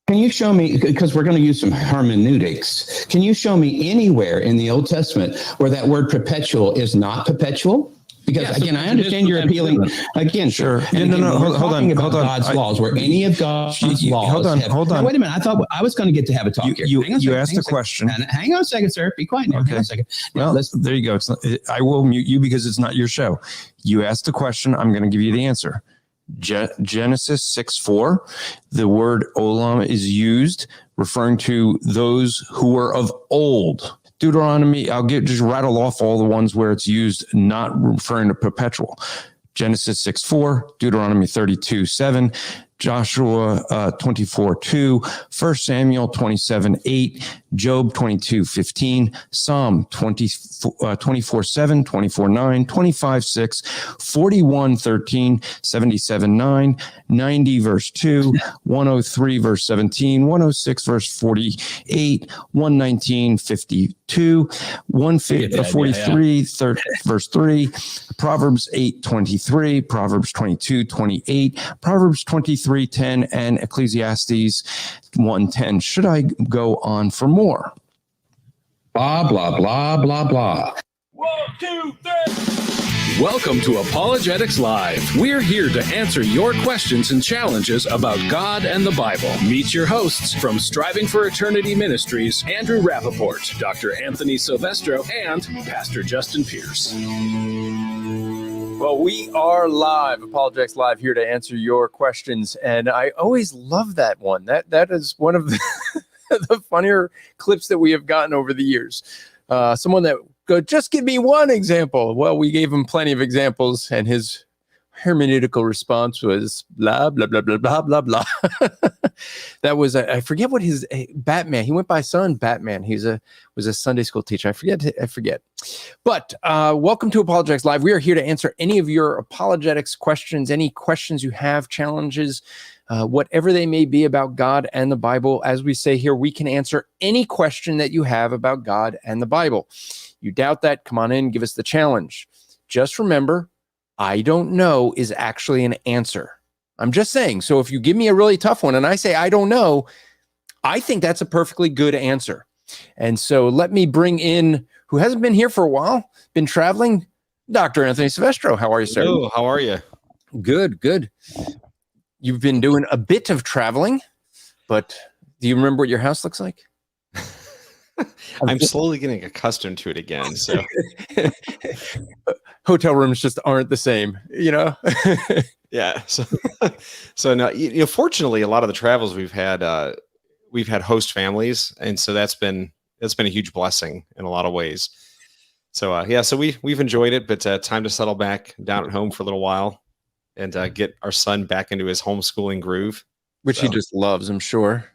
Can you show me, because we're going to use some hermeneutics, can you show me anywhere in the Old Testament where that word perpetual is not perpetual? Because again, I understand you're appealing again. Sure. And again, hold on. God's laws, where any of God's laws. Hold on. Now, wait a minute. I thought I was going to get to have a talk here. You asked a question. Hang on a second, sir. Be quiet now. Okay. Hang on a second. Well, there you go. I will mute you because it's not your show. You asked the question. I'm going to give you the answer. Genesis 6:4, the word olam is used referring to those who were of old. Deuteronomy, just rattle off all the ones where it's used, not referring to perpetual. Genesis 6:4, Deuteronomy 32:7, Joshua 24:2, 1 Samuel 27:8, Job 22:15, Psalm 24:7, 24:9, 25:6, 41:13, 77:9, 90 verse 2, 103 verse 17, 106 verse 48, 119 52, 143 verse 3, Proverbs 8:23, Proverbs 22:28, Proverbs 23:10, and Ecclesiastes 1:10. Should I go on for more? Blah, blah, blah, blah, blah. 1, 2, 3. Welcome to Apologetics Live. We're here to answer your questions and challenges about God and the Bible. Meet your hosts from Striving for Eternity Ministries, Andrew Rappaport, Dr. Anthony Sivestro, and Pastor Justin Pierce. Well, we are live, Apologetics Live, here to answer your questions. And I always love that one. That is one of the funnier clips that we have gotten over the years. Someone that go, just give me one example. Well, we gave him plenty of examples, and his hermeneutical response was blah, blah, blah, blah, blah, blah, blah. That was, I forget what his Batman. He went by son Batman. He was a Sunday school teacher. I forget. But welcome to Apologetics Live. We are here to answer any of your apologetics questions, any questions you have, challenges, whatever they may be about God and the Bible. As we say here, we can answer any question that you have about God and the Bible. You doubt that? Come on in, give us the challenge. Just remember, I don't know is actually an answer. I'm just saying. So if you give me a really tough one and I say, I don't know, I think that's a perfectly good answer. And so let me bring in, who hasn't been here for a while, been traveling, Dr. Anthony Sivestro. How are you, sir? Hello, how are you? Good. You've been doing a bit of traveling, but do you remember what your house looks like? I'm slowly getting accustomed to it again. So hotel rooms just aren't the same, you know? Yeah. So no, fortunately, a lot of the travels we've had host families. And so that's been a huge blessing in a lot of ways. So, so we've enjoyed it, but time to settle back down at home for a little while and get our son back into his homeschooling groove. Which he just loves, I'm sure.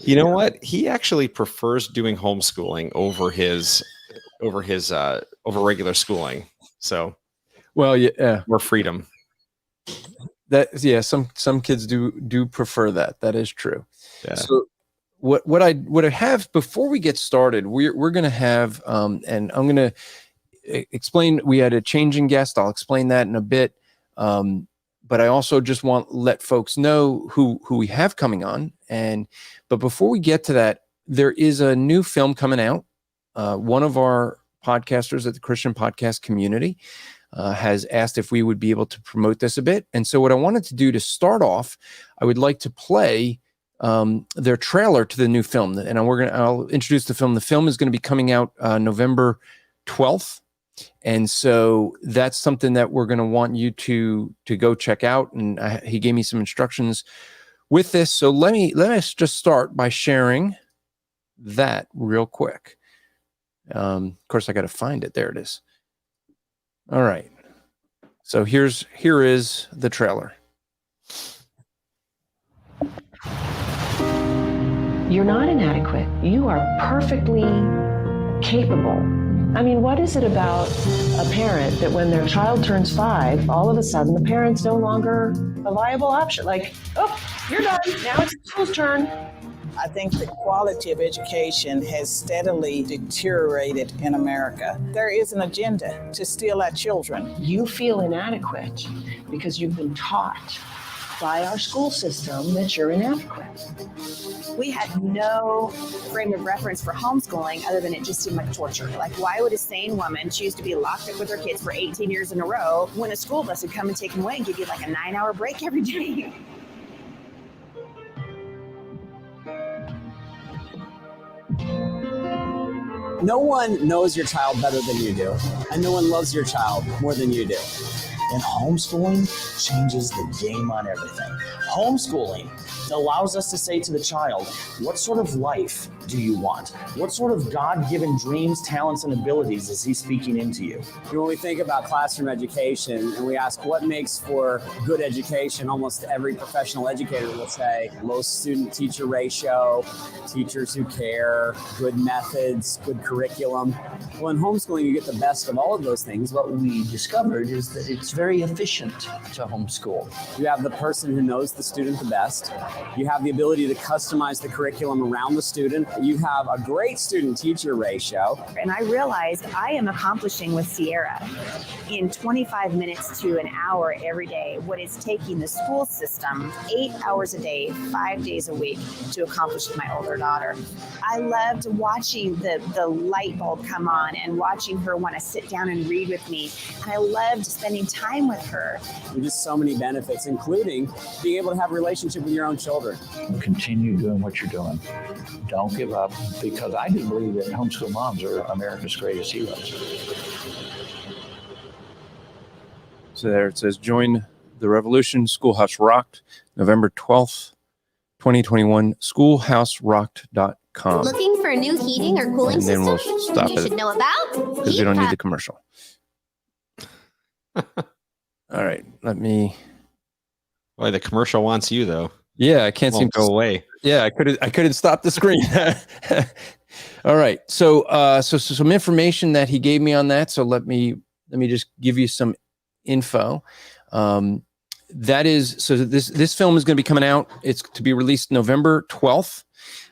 You know what? He actually prefers doing homeschooling over regular schooling. So, well, yeah, more freedom. Some kids do prefer that. That is true. Yeah. So what I have before we get started, we're going to have and I'm going to explain. We had a changing guest. I'll explain that in a bit. But I also just want to let folks know who we have coming on. But before we get to that, there is a new film coming out. One of our podcasters at the Christian Podcast Community has asked if we would be able to promote this a bit. And so what I wanted to do to start off, I would like to play their trailer to the new film. And I'll introduce the film. The film is going to be coming out November 12th. And so that's something that we're going to want you to go check out. And he gave me some instructions with this. So let us just start by sharing that real quick. Of course, I got to find it. There it is. All right. So here is the trailer. You're not inadequate. You are perfectly capable. I mean, what is it about a parent that when their child turns 5, all of a sudden the parent's no longer a viable option? Like, oh, you're done. Now it's the school's turn. I think the quality of education has steadily deteriorated in America. There is an agenda to steal our children. You feel inadequate because you've been taught by our school system that you're inadequate. We had no frame of reference for homeschooling other than it just seemed like torture. Like, why would a sane woman choose to be locked up with her kids for 18 years in a row when a school bus would come and take them away and give you like a 9-hour break every day? No one knows your child better than you do, and no one loves your child more than you do. And homeschooling changes the game on everything. Homeschooling allows us to say to the child, what sort of life do you want? What sort of God-given dreams, talents, and abilities is he speaking into you? When we think about classroom education and we ask what makes for good education, almost every professional educator will say low student-teacher ratio, teachers who care, good methods, good curriculum. Well, in homeschooling, you get the best of all of those things. What we discovered is that it's very efficient to homeschool. You have the person who knows the student the best. You have the ability to customize the curriculum around the student. You have a great student-teacher ratio. And I realized I am accomplishing with Sierra in 25 minutes to an hour every day what is taking the school system 8 hours a day, 5 days a week to accomplish with my older daughter. I loved watching the light bulb come on and watching her want to sit down and read with me. And I loved spending time with her. There's just so many benefits, including being able to have a relationship with your own children. Continue doing what you're doing. Don't give up, because I do believe that homeschool moms are America's greatest heroes. So there it says, join the revolution, Schoolhouse Rocked, November 12th, 2021, schoolhouserocked.com. Looking for a new heating or cooling And then system we'll stop you it should know about? because we don't need the commercial. All right, let me. Boy, the commercial wants you though. Yeah, I can't seem Won't to go away. Yeah, I couldn't stop the screen. All right. So some information that he gave me on that. So let me just give you some info. That is, so this film is going to be coming out. It's to be released November 12th.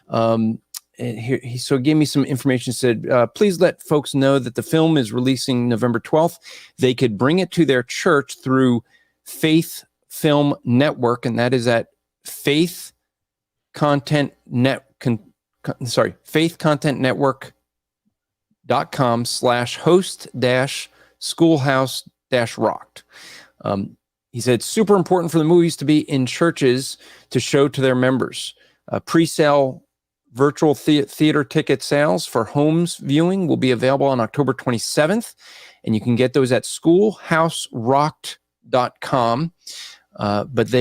And he gave me some information. Said, please let folks know that the film is releasing November 12th. They could bring it to their church through Faith Film Network, and that is at faithcontentnetwork.com/host-schoolhouse-rocked. He said, super important for the movies to be in churches to show to their members. Pre-sale virtual theater ticket sales for homes viewing will be available on October 27th, and you can get those at schoolhouserocked.com. But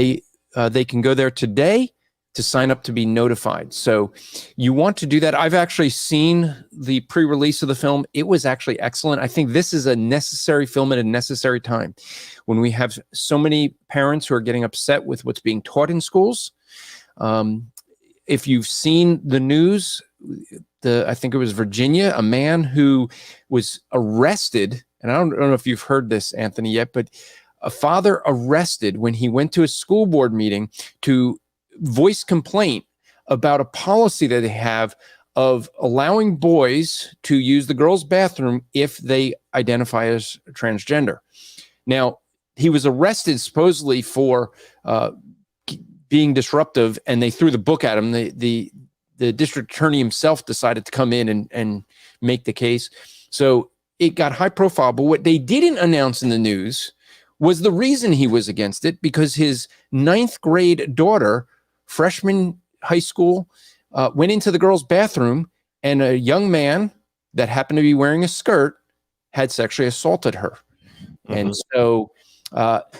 they can go there today to sign up to be notified. So you want to do that. I've actually seen the pre-release of the film. It was actually excellent. I think this is a necessary film at a necessary time when we have so many parents who are getting upset with what's being taught in schools. If you've seen the news, I think it was Virginia, a man who was arrested, and I don't know if you've heard this, Anthony, yet, but a father arrested when he went to a school board meeting to voice complaint about a policy that they have of allowing boys to use the girls' bathroom if they identify as transgender. Now, he was arrested supposedly for being disruptive, and they threw the book at him. The district attorney himself decided to come in and make the case. So it got high profile. But what they didn't announce in the news was the reason he was against it, because his 9th grade daughter, freshman high school, went into the girls' bathroom, and a young man that happened to be wearing a skirt had sexually assaulted her. Mm-hmm. And so,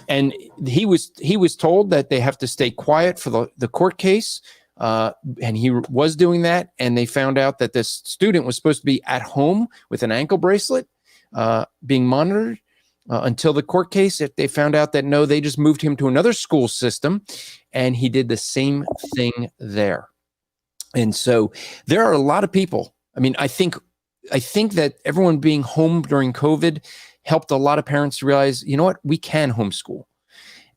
and he was told that they have to stay quiet for the court case. And he was doing that. And they found out that this student was supposed to be at home with an ankle bracelet, being monitored. Until the court case, if they found out that no, they just moved him to another school system, and he did the same thing there. And so there are a lot of people. I mean, I think that everyone being home during COVID helped a lot of parents realize, you know what, we can homeschool.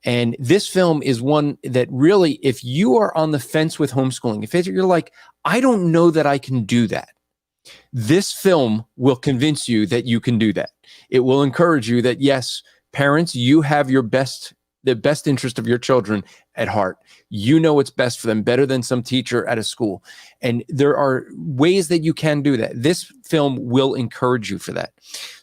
And this film is one that really, if you are on the fence with homeschooling, if you're like, I don't know that I can do that, this film will convince you that you can do that. It will encourage you that, yes, parents, you have your best the best interest of your children at heart. You know what's best for them better than some teacher at a school. And there are ways that you can do that. This film will encourage you for that.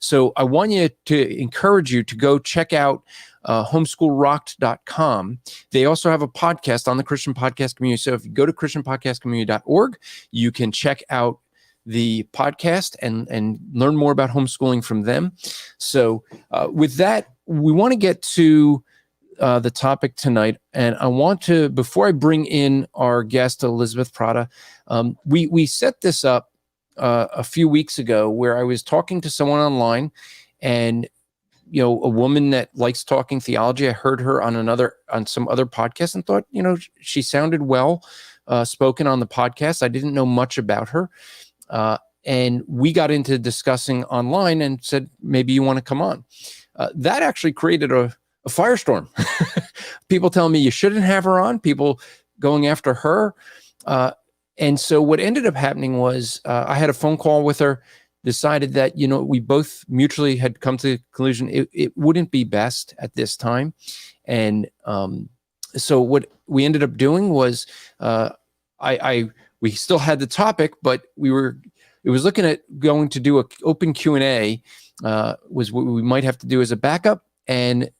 So I want to encourage you to go check out homeschoolrocked.com. They also have a podcast on the Christian Podcast Community. So if you go to christianpodcastcommunity.org, you can check out the podcast and learn more about homeschooling from them. So with that, we want to get to the topic tonight. And I want to, before I bring in our guest, Elizabeth Prata, we set this up a few weeks ago where I was talking to someone online, and a woman that likes talking theology. I heard her on some other podcast and thought, she sounded well spoken on the podcast. I didn't know much about her. And we got into discussing online and said, maybe you want to come on. That actually created a firestorm. People telling me you shouldn't have her on, people going after her. And so what ended up happening was I had a phone call with her, decided that, we both mutually had come to the conclusion it wouldn't be best at this time. And so what we ended up doing was we still had the topic, but it was looking at going to do an open Q&A was what we might have to do as a backup. And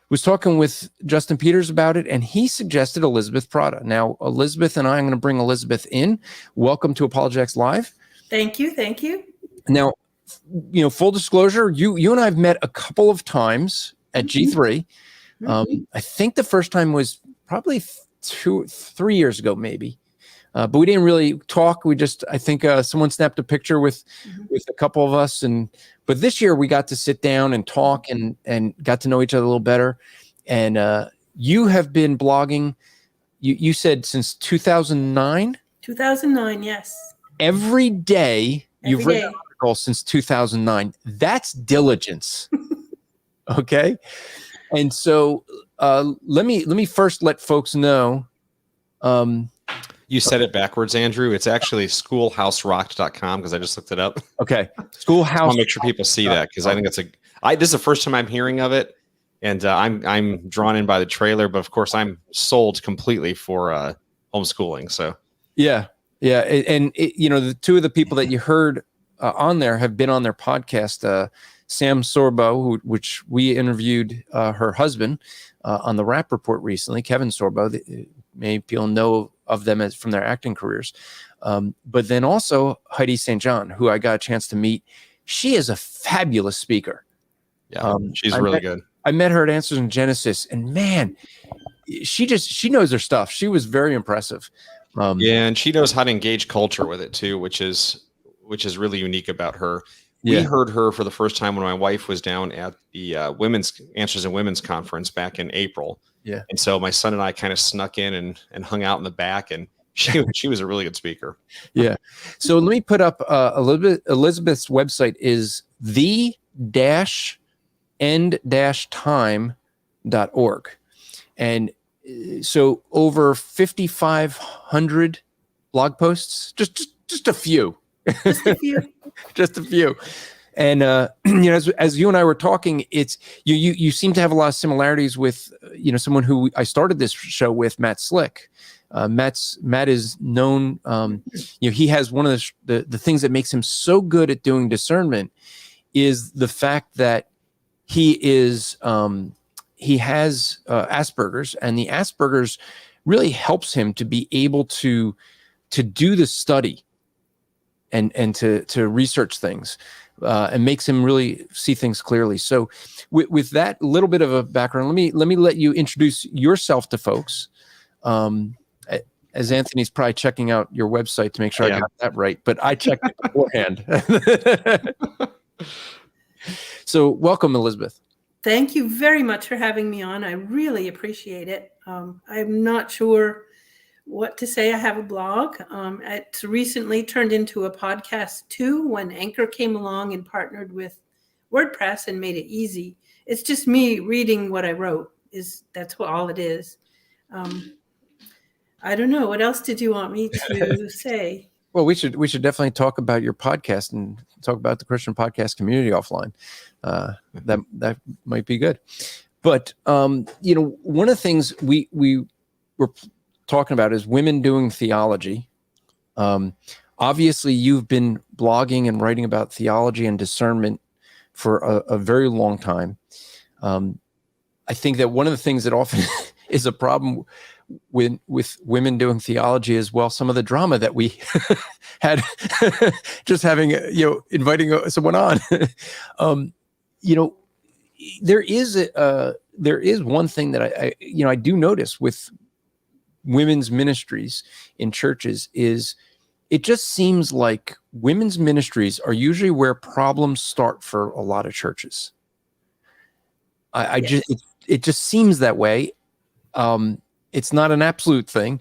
was talking with Justin Peters about it, and he suggested Elizabeth Prata. Now, Elizabeth and I'm going to bring Elizabeth in. Welcome to Apologetics Live. Thank you. Now, full disclosure, you and I have met a couple of times at G3. I think the first time was probably 3 years ago, maybe. But we didn't really talk. I think someone snapped a picture with a couple of us. But this year we got to sit down and talk and got to know each other a little better. And you have been blogging, you said since 2009? 2009, yes. Every day you've written an article since 2009. That's diligence. Okay? And so let me first let folks know. You said it backwards, Andrew. It's actually schoolhouserocked.com because I just looked it up. Okay. Schoolhouse. I want to make sure people see that because I think this is the first time I'm hearing of it, and I'm drawn in by the trailer. But of course, I'm sold completely for homeschooling. So yeah, and the two of the people that you heard on there have been on their podcast. Sam Sorbo, which we interviewed her husband on the Rap Report recently. Kevin Sorbo. Many people know of them as from their acting careers. But then also Heidi St. John, who I got a chance to meet. She is a fabulous speaker. Yeah, she's really good. I met her at Answers in Genesis, and man, she knows her stuff. She was very impressive. And she knows how to engage culture with it too, which is really unique about her. Yeah. We heard her for the first time when my wife was down at the Women's Answers in Women's Conference back in April. Yeah. And so my son and I kind of snuck in and hung out in the back, and she was a really good speaker. Yeah. So let me put up Elizabeth's website is the-end-time.org. And so over 5,500 blog posts, just a few. Just a few. And as you and I were talking, it's you seem to have a lot of similarities with someone who I started this show with, Matt Slick. Matt is known. He has one of the things that makes him so good at doing discernment is the fact that he has Asperger's, and the Asperger's really helps him to be able to do the study and to research things. And makes him really see things clearly. So with that little bit of a background, let me let you introduce yourself to folks. As Anthony's probably checking out your website to make sure I got that right, but I checked it beforehand. So welcome, Elizabeth. Thank you very much for having me on. I really appreciate it. I'm not sure what to say. I have a blog. It's recently turned into a podcast too when Anchor came along and partnered with WordPress and made it easy. It's just me reading what I wrote. That's all it is. I don't know. What else did you want me to say? Well, we should definitely talk about your podcast and talk about the Christian podcast community offline. That might be good. But one of the things we were talking about is women doing theology. Obviously, you've been blogging and writing about theology and discernment for a very long time. I think that one of the things that often is a problem with women doing theology is, well, some of the drama that we had just having, inviting someone on. There is one thing that I do notice with women's ministries in churches is it just seems like women's ministries are usually where problems start for a lot of churches. It just seems that way. It's not an absolute thing.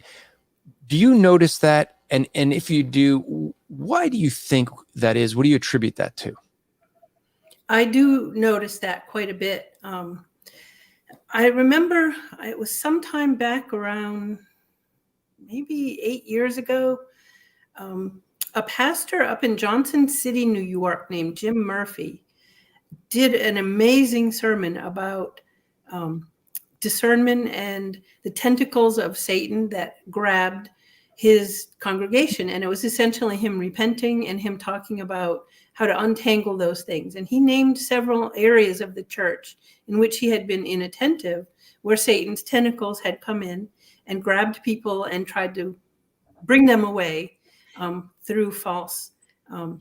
Do you notice that? And if you do, why do you think that is? What do you attribute that to? I do notice that quite a bit. I remember it was sometime back around maybe 8 years ago. A pastor up in Johnson City, New York, named Jim Murphy, did an amazing sermon about discernment and the tentacles of Satan that grabbed his congregation. And it was essentially him repenting and him talking about how to untangle those things. And he named several areas of the church in which he had been inattentive, where Satan's tentacles had come in and grabbed people and tried to bring them away through false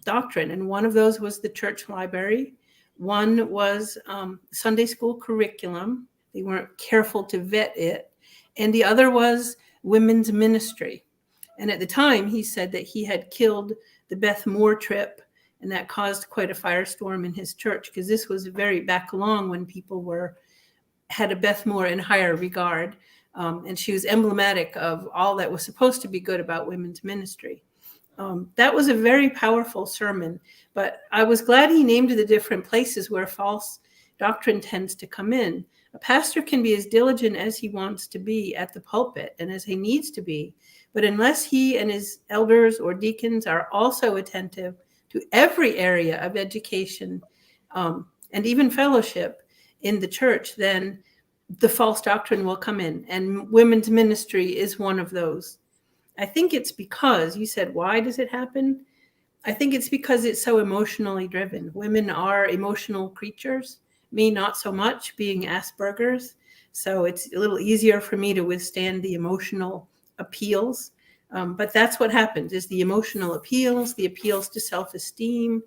doctrine. And one of those was the church library. One was Sunday school curriculum. They weren't careful to vet it. And the other was women's ministry. And at the time, he said that he had killed the Beth Moore trip, and that caused quite a firestorm in his church, because this was very back along when people had a Beth Moore in higher regard. And she was emblematic of all that was supposed to be good about women's ministry. That was a very powerful sermon, but I was glad he named the different places where false doctrine tends to come in. A pastor can be as diligent as he wants to be at the pulpit and as he needs to be, but unless he and his elders or deacons are also attentive to every area of education and even fellowship in the church, then the false doctrine will come in, and women's ministry is one of those. I think it's because, you said, why does it happen? I think it's because it's so emotionally driven. Women are emotional creatures, me not so much, being Asperger's. So it's a little easier for me to withstand the emotional appeals. But that's what happens, is the emotional appeals, the appeals to self-esteem,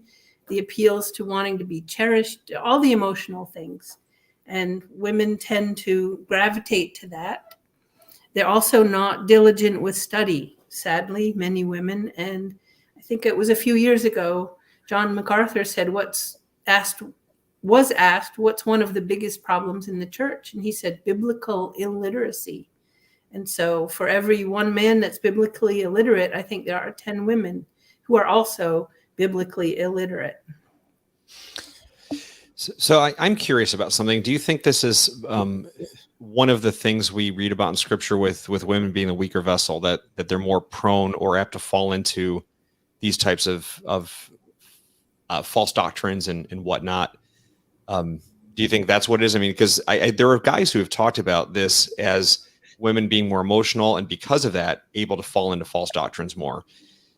the appeals to wanting to be cherished, all the emotional things. And women tend to gravitate to that. They're also not diligent with study, sadly, many women. And I think it was a few years ago, John MacArthur said, was asked, what's one of the biggest problems in the church? And he said, biblical illiteracy. And so for every one man that's biblically illiterate, I think there are 10 women who are also biblically illiterate. So I'm curious about something. Do you think this is one of the things we read about in Scripture with women being a weaker vessel, that they're more prone or apt to fall into these types of false doctrines and whatnot? Do you think that's what it is? I mean, because there are guys who have talked about this as women being more emotional, and because of that, able to fall into false doctrines more.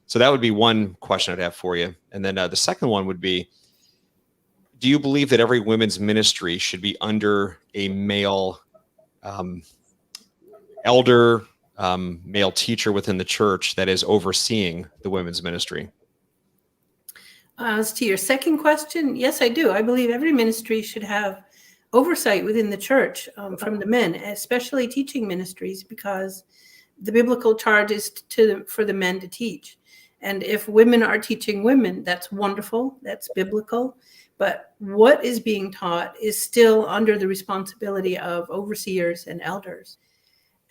So that would be one question I'd have for you. And then the second one would be, do you believe that every women's ministry should be under a male elder, male teacher within the church that is overseeing the women's ministry? As to your second question, yes, I do. I believe every ministry should have oversight within the church from the men, especially teaching ministries, because the biblical charge is for the men to teach. And if women are teaching women, that's wonderful. That's biblical. But what is being taught is still under the responsibility of overseers and elders.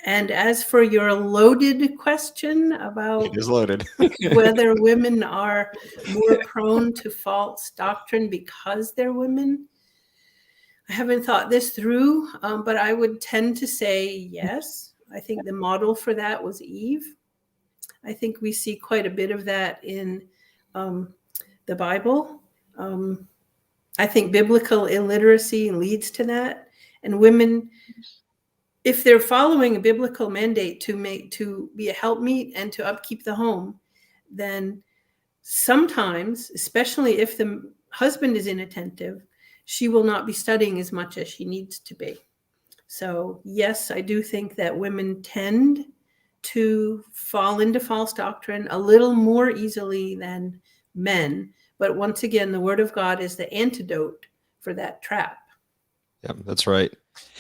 And as for your loaded question about it is loaded. whether women are more prone to false doctrine because they're women, I haven't thought this through, but I would tend to say yes. I think the model for that was Eve. I think we see quite a bit of that in the Bible. I think biblical illiteracy leads to that. And women, if they're following a biblical mandate to be a helpmeet and to upkeep the home, then sometimes, especially if the husband is inattentive, she will not be studying as much as she needs to be. So yes, I do think that women tend to fall into false doctrine a little more easily than men. But once again, the Word of God is the antidote for that trap. Yeah, that's right.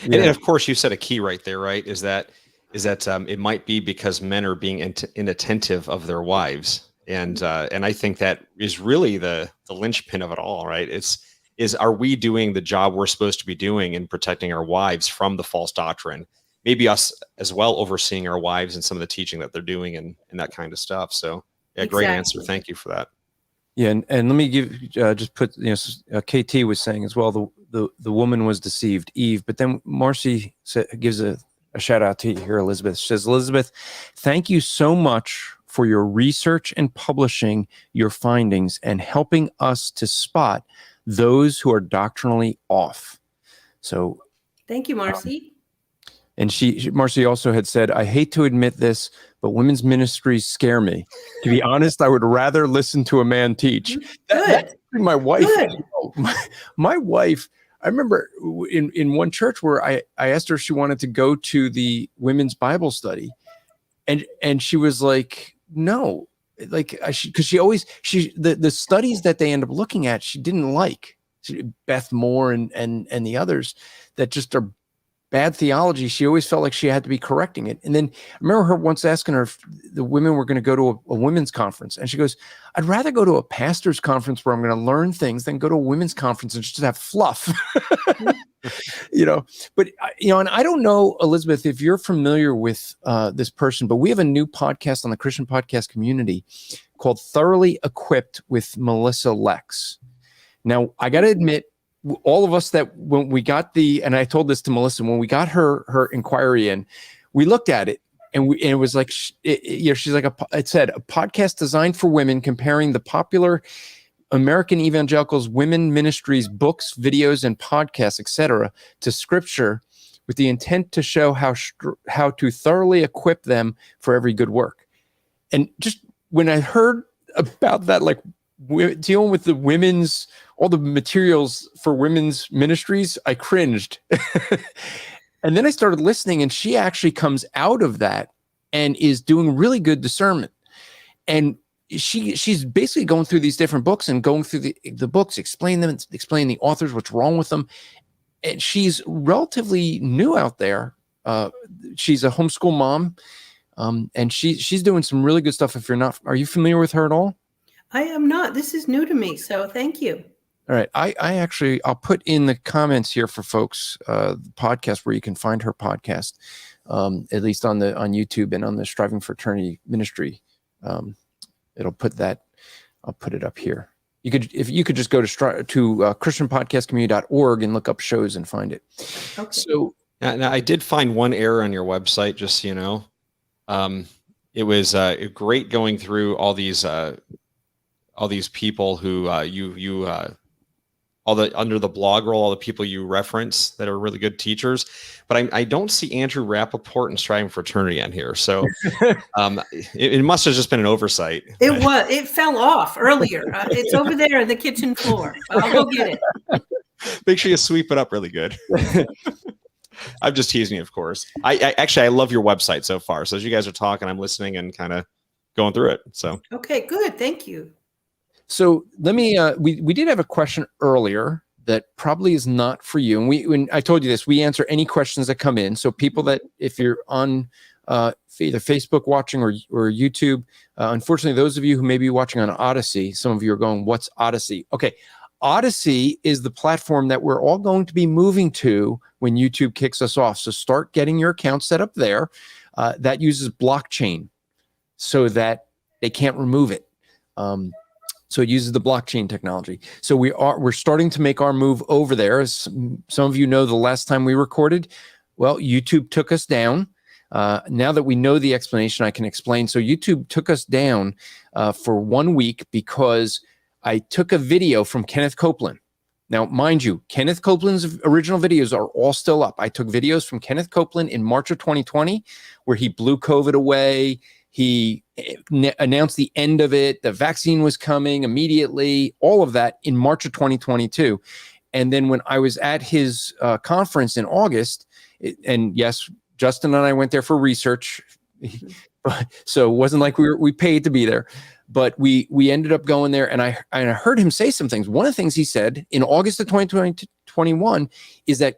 Yeah. And of course, you said a key right there, right? Is that it might be because men are being inattentive of their wives, and I think that is really the linchpin of it all, right? Are we doing the job we're supposed to be doing in protecting our wives from the false doctrine? Maybe us as well, overseeing our wives and some of the teaching that they're doing and that kind of stuff. So, yeah, great answer. Thank you for that. Yeah, and let me give just put KT was saying as well. The woman was deceived, Eve. But then Marcy gives a shout out to you here, Elizabeth. She says, Elizabeth, thank you so much for your research and publishing your findings and helping us to spot those who are doctrinally off. So, thank you, Marcy. And Marcy also had said, I hate to admit this, but women's ministries scare me. To be honest, I would rather listen to a man teach. That's my wife. My wife, I remember in one church where I asked her if she wanted to go to the women's Bible study. And she was like, no, like, because the studies that they end up looking at, she didn't like. Beth Moore and the others that just are bad theology. She always felt like she had to be correcting it. And then I remember her once asking her if the women were going to go to a women's conference. And she goes, I'd rather go to a pastor's conference where I'm going to learn things than go to a women's conference and just have fluff. But and I don't know, Elizabeth, if you're familiar with this person, but we have a new podcast on the Christian podcast community called Thoroughly Equipped with Melissa Lex. Now, I got to admit, all of us that when we got and I told this to Melissa, when we got her inquiry in, we looked at it and it was like, she's like, it said a podcast designed for women comparing the popular American evangelicals, women ministries, books, videos, and podcasts, etc., to scripture with the intent to show how to thoroughly equip them for every good work. And just when I heard about that, like dealing with all the materials for women's ministries, I cringed. And then I started listening, and she actually comes out of that and is doing really good discernment. And she's basically going through these different books and going through the books, explain the authors, what's wrong with them. And she's relatively new out there. She's a homeschool mom, and she's doing some really good stuff. Are you familiar with her at all? I am not. This is new to me, so thank you. All right. I'll put in the comments here for folks, the podcast where you can find her podcast, at least on YouTube and on the Striving for Eternity ministry. I'll put it up here. If you could just go to christianpodcastcommunity.org and look up shows and find it. Okay. So now I did find one error on your website, just so you know. It was great going through all these people who under the blog roll, all the people you reference that are really good teachers, but I don't see Andrew Rappaport and Striving for Eternity on here. So it must have just been an oversight. It fell off earlier. It's over there on the kitchen floor. I'll go get it. Make sure you sweep it up really good. I'm just teasing you, of course. I love your website so far. So as you guys are talking, I'm listening and kind of going through it. So okay, good. Thank you. So let me, we did have a question earlier that probably is not for you. And when I told you this, we answer any questions that come in. So people that, if you're on either Facebook watching or YouTube, unfortunately, those of you who may be watching on Odyssey, some of you are going, what's Odyssey? Okay. Odyssey is the platform that we're all going to be moving to when YouTube kicks us off. So start getting your account set up there. That uses blockchain so that they can't remove it. So it uses the blockchain technology. So we're starting to make our move over there. As some of you know, the last time we recorded, well, YouTube took us down. Now that we know the explanation, I can explain. So YouTube took us down for 1 week because I took a video from Kenneth Copeland. Now, mind you, Kenneth Copeland's original videos are all still up. I took videos from Kenneth Copeland in March of 2020, where he blew COVID away. He announced the end of it. The vaccine was coming immediately, all of that in March of 2022. And then when I was at his conference in August, and yes, Justin and I went there for research. So it wasn't like we paid to be there, but we ended up going there, and I heard him say some things. One of the things he said in August of 2021 is that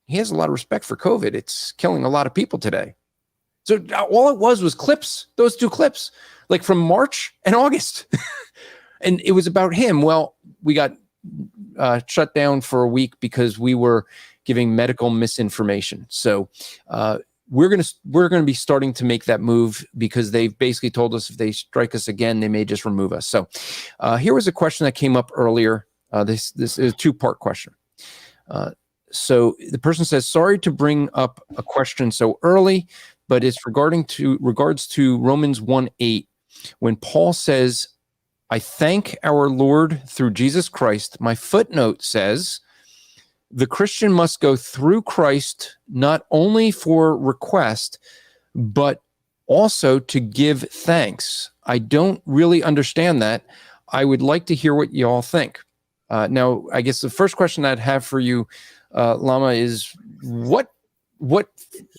he has a lot of respect for COVID. It's killing a lot of people today. So all it was clips, those two clips, like from March and August. And it was about him. Well, we got shut down for a week because we were giving medical misinformation. So we're gonna be starting to make that move, because they've basically told us if they strike us again, they may just remove us. So here was a question that came up earlier. This is a two-part question. So the person says, sorry to bring up a question so early, but it's regards to Romans 1:8, when Paul says, I thank our Lord through Jesus Christ. My footnote says, the Christian must go through Christ not only for request, but also to give thanks. I don't really understand that. I would like to hear what you all think. Now, I guess the first question I'd have for you, Lama, is what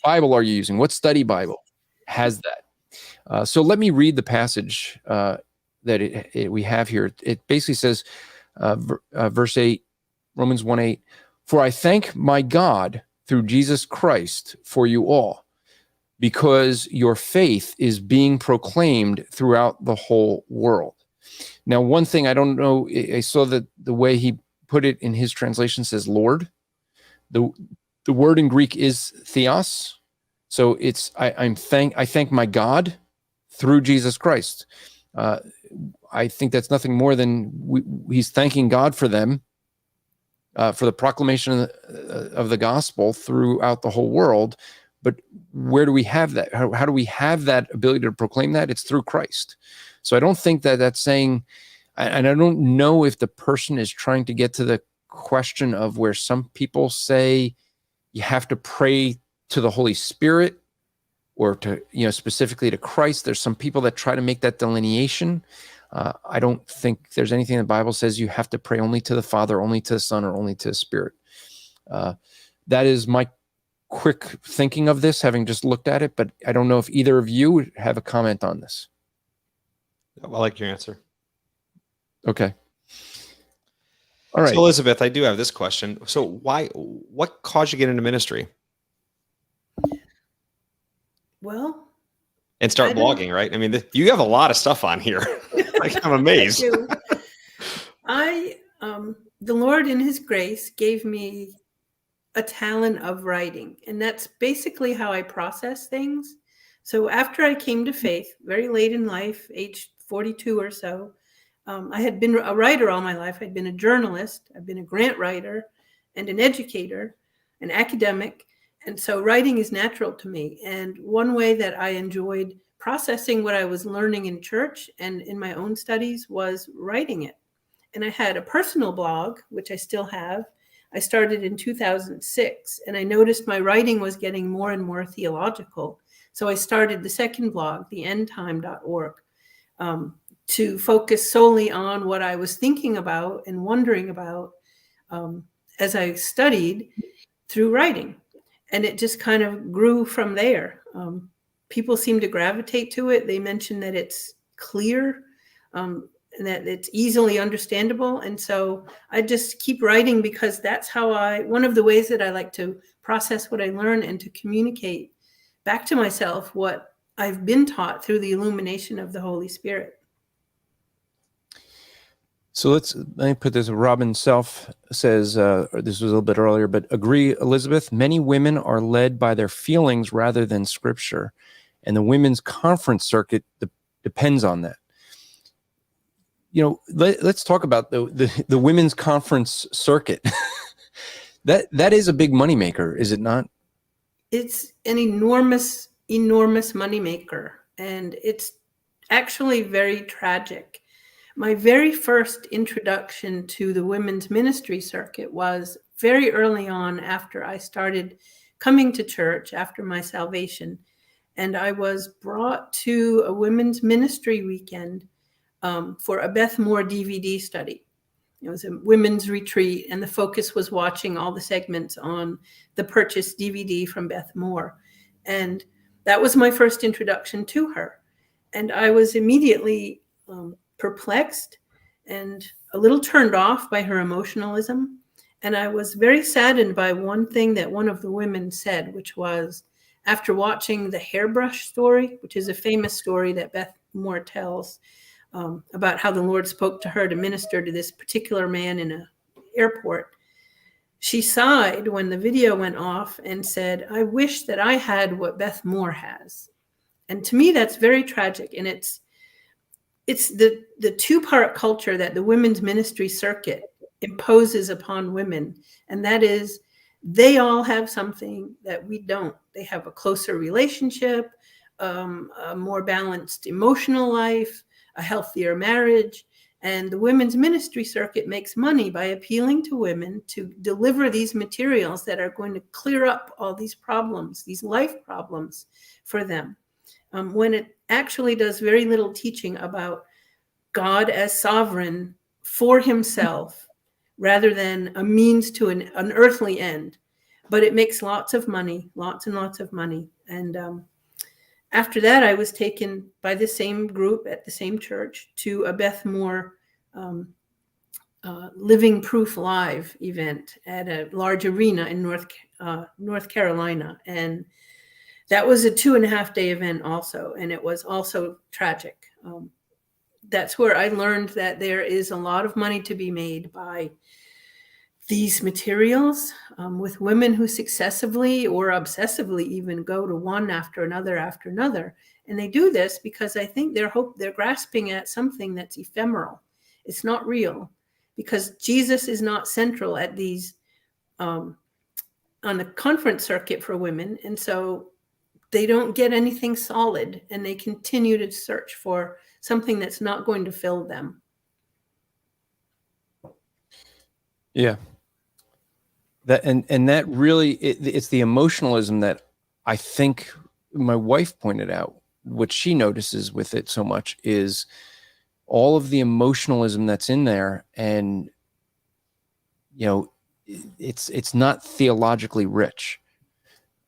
Bible are you using? What study Bible has that? So let me read the passage that we have here. It basically says, verse 8, Romans 1:8, for I thank my God through Jesus Christ for you all, because your faith is being proclaimed throughout the whole world. Now, one thing I don't know, I saw that the way he put it in his translation says Lord. The word in Greek is theos. So it's I thank my God through Jesus Christ. I think that's nothing more than he's thanking God for them, for the proclamation of the gospel throughout the whole world. But where do we have that? How do we have that ability to proclaim that? It's through Christ. So I don't think that that's saying, and I don't know if the person is trying to get to the question of where some people say you have to pray to the Holy Spirit or to, specifically to Christ. There's some people that try to make that delineation. I don't think there's anything in the Bible says you have to pray only to the Father, only to the Son, or only to the Spirit. That is my quick thinking of this, having just looked at it, but I don't know if either of you would have a comment on this. I like your answer. Okay. All right. So Elizabeth, I do have this question. So what caused you to get into ministry? Well, and start blogging, right? I mean, you have a lot of stuff on here. Like, I'm amazed. The Lord in his grace gave me a talent of writing, and that's basically how I process things. So after I came to faith, very late in life, age 42 or so, I had been a writer all my life. I'd been a journalist. I've been a grant writer and an educator, an academic. And so writing is natural to me. And one way that I enjoyed processing what I was learning in church and in my own studies was writing it. And I had a personal blog, which I still have. I started in 2006, and I noticed my writing was getting more and more theological. So I started the second blog, theendtime.org, to focus solely on what I was thinking about and wondering about as I studied through writing. And it just kind of grew from there. People seem to gravitate to it. They mention that it's clear and that it's easily understandable. And so I just keep writing because that's how one of the ways that I like to process what I learn and to communicate back to myself what I've been taught through the illumination of the Holy Spirit. So let me put this. Robin Self says, this was a little bit earlier, but agree, Elizabeth, many women are led by their feelings rather than scripture. And the women's conference circuit depends on that. Let's talk about the women's conference circuit. that is a big moneymaker, is it not? It's an enormous, enormous moneymaker. And it's actually very tragic. My very first introduction to the women's ministry circuit was very early on after I started coming to church after my salvation. And I was brought to a women's ministry weekend for a Beth Moore DVD study. It was a women's retreat, and the focus was watching all the segments on the purchased DVD from Beth Moore. And that was my first introduction to her. And I was immediately perplexed and a little turned off by her emotionalism. And I was very saddened by one thing that one of the women said, which was, after watching the hairbrush story, which is a famous story that Beth Moore tells, about how the Lord spoke to her to minister to this particular man in an airport. She sighed when the video went off and said, I wish that I had what Beth Moore has. And to me, that's very tragic. And it's the two-part culture that the women's ministry circuit imposes upon women. And that is, they all have something that we don't. They have a closer relationship, a more balanced emotional life, a healthier marriage. And the women's ministry circuit makes money by appealing to women to deliver these materials that are going to clear up all these problems, these life problems for them, when it actually does very little teaching about God as sovereign for himself rather than a means to an earthly end. But it makes lots of money, lots and lots of money. And after that, I was taken by the same group at the same church to a Beth Moore Living Proof Live event at a large arena in North Carolina. And that was a 2.5-day event also. And it was also tragic. That's where I learned that there is a lot of money to be made by these materials with women who successively or obsessively even go to one after another. And they do this because I think they're grasping at something that's ephemeral. It's not real, because Jesus is not central at these on the conference circuit for women. And so they don't get anything solid, and they continue to search for something that's not going to fill them. Yeah. That and that really it's the emotionalism that I think my wife pointed out. What she notices with it so much is all of the emotionalism that's in there, and it's not theologically rich.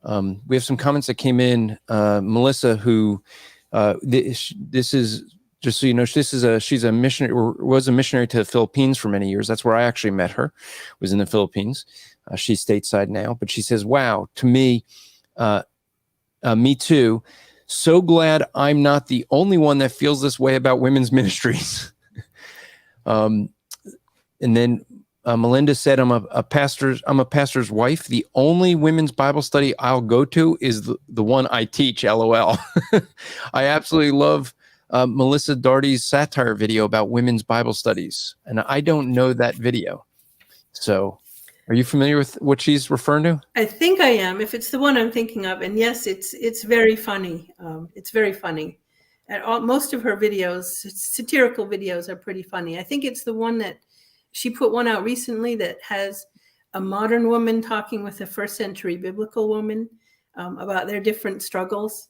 We have some comments that came in. Melissa, who this is, just so you know, she's a missionary, or was a missionary to the Philippines for many years. That's where I actually met her, was in the Philippines. She's stateside now, but she says, wow, to me, me too. So glad I'm not the only one that feels this way about women's ministries. And then Melinda said, I'm a pastor's wife. The only women's Bible study I'll go to is the one I teach, LOL. I absolutely love Melissa Darty's satire video about women's Bible studies. And I don't know that video. So are you familiar with what she's referring to? I think I am, if it's the one I'm thinking of. And yes, it's very funny. It's very funny. And most of her videos, satirical videos, are pretty funny. I think it's the one that she put one out recently that has a modern woman talking with a first century biblical woman about their different struggles.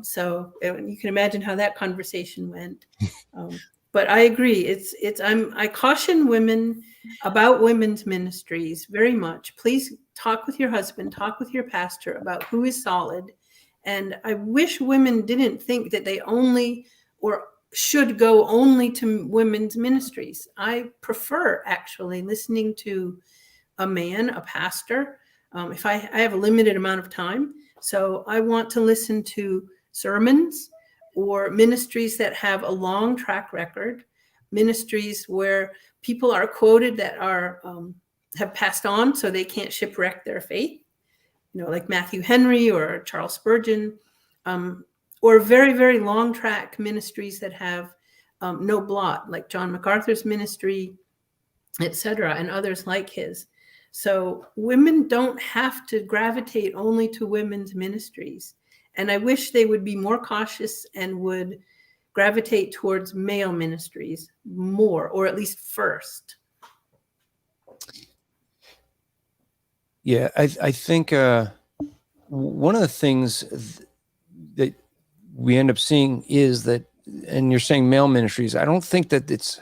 So you can imagine how that conversation went. But I agree. I caution women about women's ministries very much. Please talk with your husband, talk with your pastor about who is solid. And I wish women didn't think that they only or should go only to women's ministries. I prefer actually listening to a man, a pastor. If I have a limited amount of time, so I want to listen to sermons or ministries that have a long track record, ministries where people are quoted that are have passed on, so they can't shipwreck their faith, like Matthew Henry or Charles Spurgeon, or very, very long track ministries that have no blot, like John MacArthur's ministry, etc., and others like his. So women don't have to gravitate only to women's ministries. And I wish they would be more cautious and would gravitate towards male ministries more, or at least first? Yeah, I think one of the things that we end up seeing is that, and you're saying male ministries, I don't think that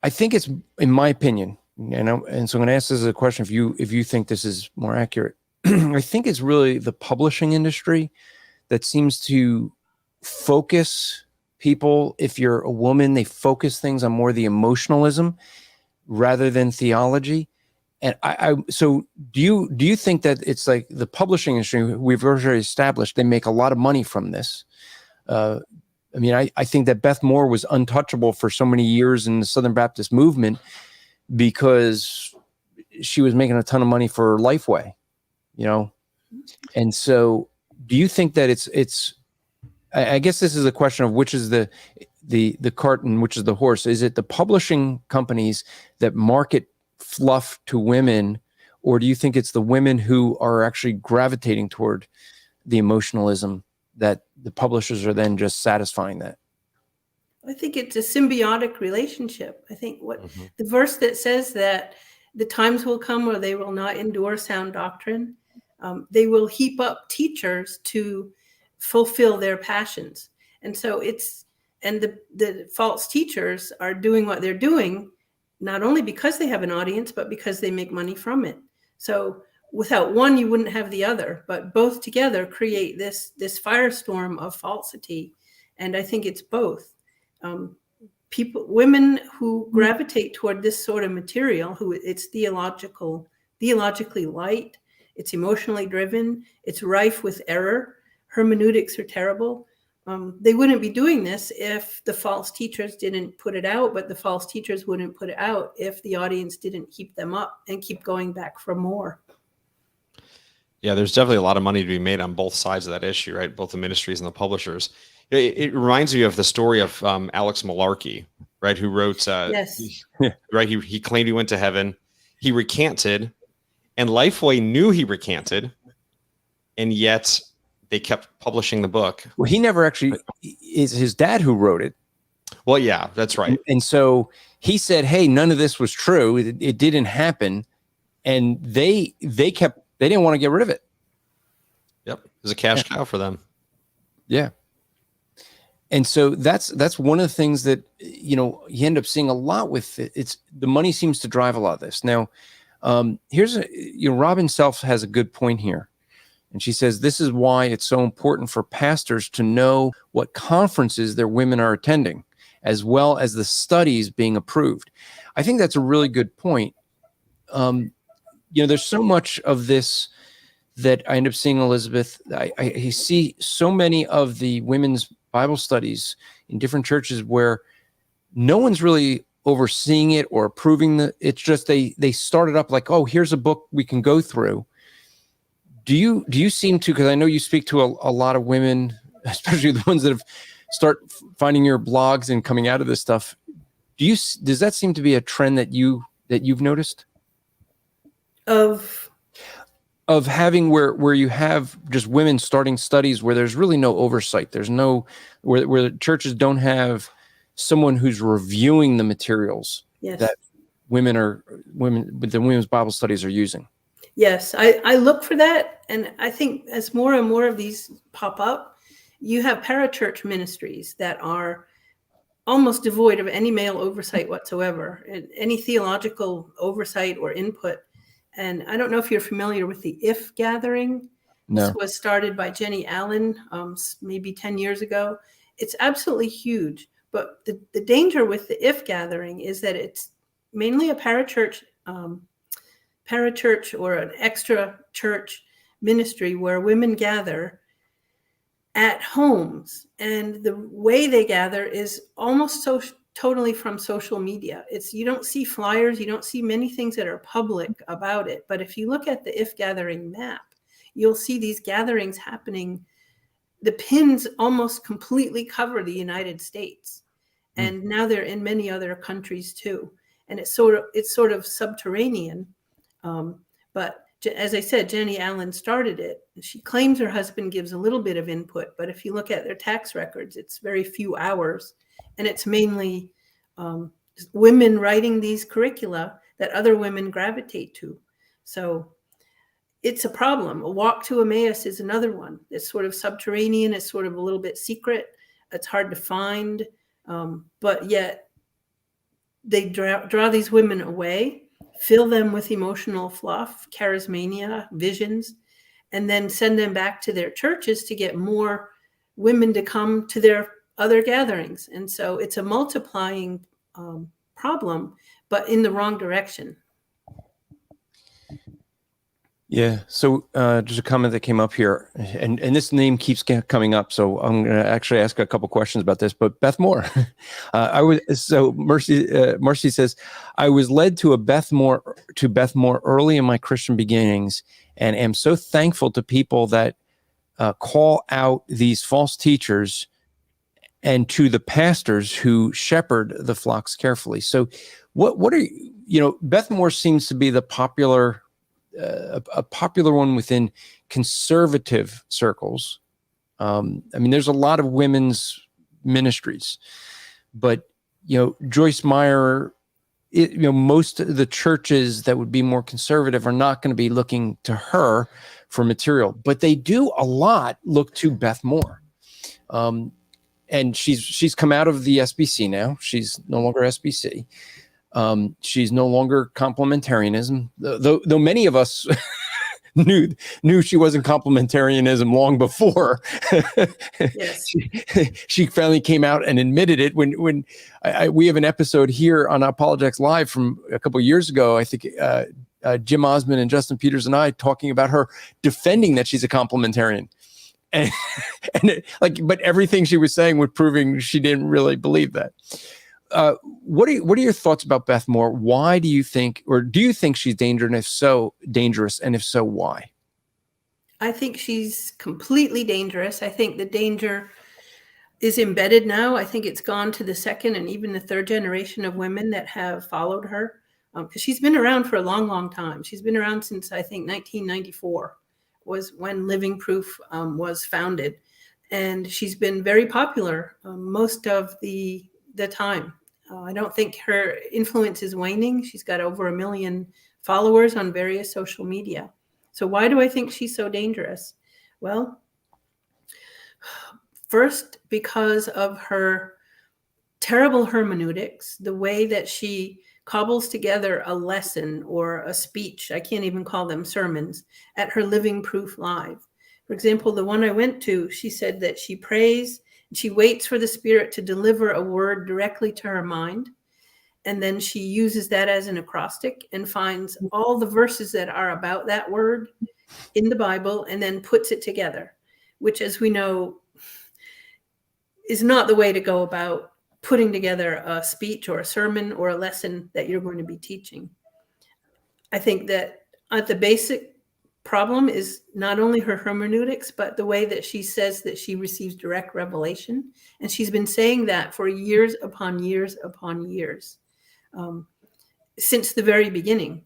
I think it's, in my opinion, and so I'm going to ask this as a question if you think this is more accurate. I think it's really the publishing industry that seems to focus people. If you're a woman, they focus things on more the emotionalism rather than theology. And so do you think that it's like the publishing industry, we've already established, they make a lot of money from this? I mean, I think that Beth Moore was untouchable for so many years in the Southern Baptist movement because she was making a ton of money for Lifeway, And so do you think that it's I guess this is a question of which is the cart and which is the horse. Is it the publishing companies that market fluff to women, or do you think it's the women who are actually gravitating toward the emotionalism that the publishers are then just satisfying that? I think it's a symbiotic relationship. I think the verse that says that the times will come where they will not endure sound doctrine, they will heap up teachers to fulfill their passions. And so the false teachers are doing what they're doing, not only because they have an audience, but because they make money from it. So without one, you wouldn't have the other, but both together create this firestorm of falsity. And I think it's both. Women who gravitate toward this sort of material, who it's theologically light, it's emotionally driven, it's rife with error, hermeneutics are terrible. They wouldn't be doing this if the false teachers didn't put it out, but the false teachers wouldn't put it out if the audience didn't keep them up and keep going back for more. Yeah, there's definitely a lot of money to be made on both sides of that issue, right? Both the ministries and the publishers. It reminds me of the story of Alex Malarkey, right? Who wrote, yes. Right? He claimed he went to heaven. He recanted, and Lifeway knew he recanted, and yet they kept publishing the book. Well, he never actually, is his dad who wrote it. Well, yeah, that's right. And so he said, hey, none of this was true. It didn't happen. And they didn't want to get rid of it. Yep. It was a cash cow for them. Yeah. And so that's one of the things that, you end up seeing a lot with it. It's the money seems to drive a lot of this. Now, here's Robin Self has a good point here. And she says, this is why it's so important for pastors to know what conferences their women are attending, as well as the studies being approved. I think that's a really good point. There's so much of this that I end up seeing, Elizabeth. I see so many of the women's Bible studies in different churches where no one's really overseeing it or approving it's just they started up like, oh, here's a book we can go through. Do you seem to, because I know you speak to a lot of women, especially the ones that have start finding your blogs and coming out of this stuff. Does that seem to be a trend that you've noticed? Of having where you have just women starting studies where there's really no oversight. There's no where churches don't have someone who's reviewing the materials that the women's Bible studies are using. Yes, I look for that. And I think as more and more of these pop up, you have parachurch ministries that are almost devoid of any male oversight whatsoever, and any theological oversight or input. And I don't know if you're familiar with the If Gathering. No. This was started by Jenny Allen maybe 10 years ago. It's absolutely huge. But the danger with the If Gathering is that it's mainly a parachurch or an extra church ministry where women gather at homes. And the way they gather is almost so totally from social media. You don't see flyers, you don't see many things that are public about it. But if you look at the If Gathering map, you'll see these gatherings happening. The pins almost completely cover the United States. And now they're in many other countries too. And it's sort of subterranean. But As I said, Jenny Allen started it. She claims her husband gives a little bit of input, but if you look at their tax records, it's very few hours, and it's mainly women writing these curricula that other women gravitate to. So it's a problem. A Walk to Emmaus is another one. It's sort of subterranean. It's sort of a little bit secret. It's hard to find, but yet they draw these women away, fill them with emotional fluff, charismania, visions, and then send them back to their churches to get more women to come to their other gatherings. And so it's a multiplying problem, but in the wrong direction. Yeah. So there's a comment that came up here, and this name keeps coming up. So I'm going to actually ask a couple questions about this. But Beth Moore, Mercy says, I was led to Beth Moore early in my Christian beginnings, and am so thankful to people that call out these false teachers, and to the pastors who shepherd the flocks carefully. So, what are Beth Moore seems to be the popular. A popular one within conservative circles. I mean, there's a lot of women's ministries, but Joyce Meyer, most of the churches that would be more conservative are not going to be looking to her for material, but they do a lot look to Beth Moore. And she's come out of the SBC now. She's no longer SBC. She's no longer complementarianism, though many of us knew she wasn't complementarianism long before. Yes. she finally came out and admitted it when we have an episode here on Apologetics Live from a couple of years ago. I think Jim Osmond and Justin Peters and I talking about her defending that she's a complementarian. But everything she was saying was proving she didn't really believe that. What are your thoughts about Beth Moore? Why do you think, or do you think she's dangerous? And if so, why? I think she's completely dangerous. I think the danger is embedded now. I think it's gone to the second and even the third generation of women that have followed her, because she's been around for a long, long time. She's been around since, I think, 1994 was when Living Proof was founded. And she's been very popular most of the time. I don't think her influence is waning. She's got over 1 million followers on various social media. So why do I think she's so dangerous? Well, first, because of her terrible hermeneutics, the way that she cobbles together a lesson or a speech, I can't even call them sermons, at her Living Proof Live. For example, the one I went to, she said that she prays, she waits for the Spirit to deliver a word directly to her mind. And then she uses that as an acrostic and finds all the verses that are about that word in the Bible and then puts it together, which, as we know, is not the way to go about putting together a speech or a sermon or a lesson that you're going to be teaching. I think that at the basic problem is not only her hermeneutics, but the way that she says that she receives direct revelation. And she's been saying that for years upon years upon years, since the very beginning.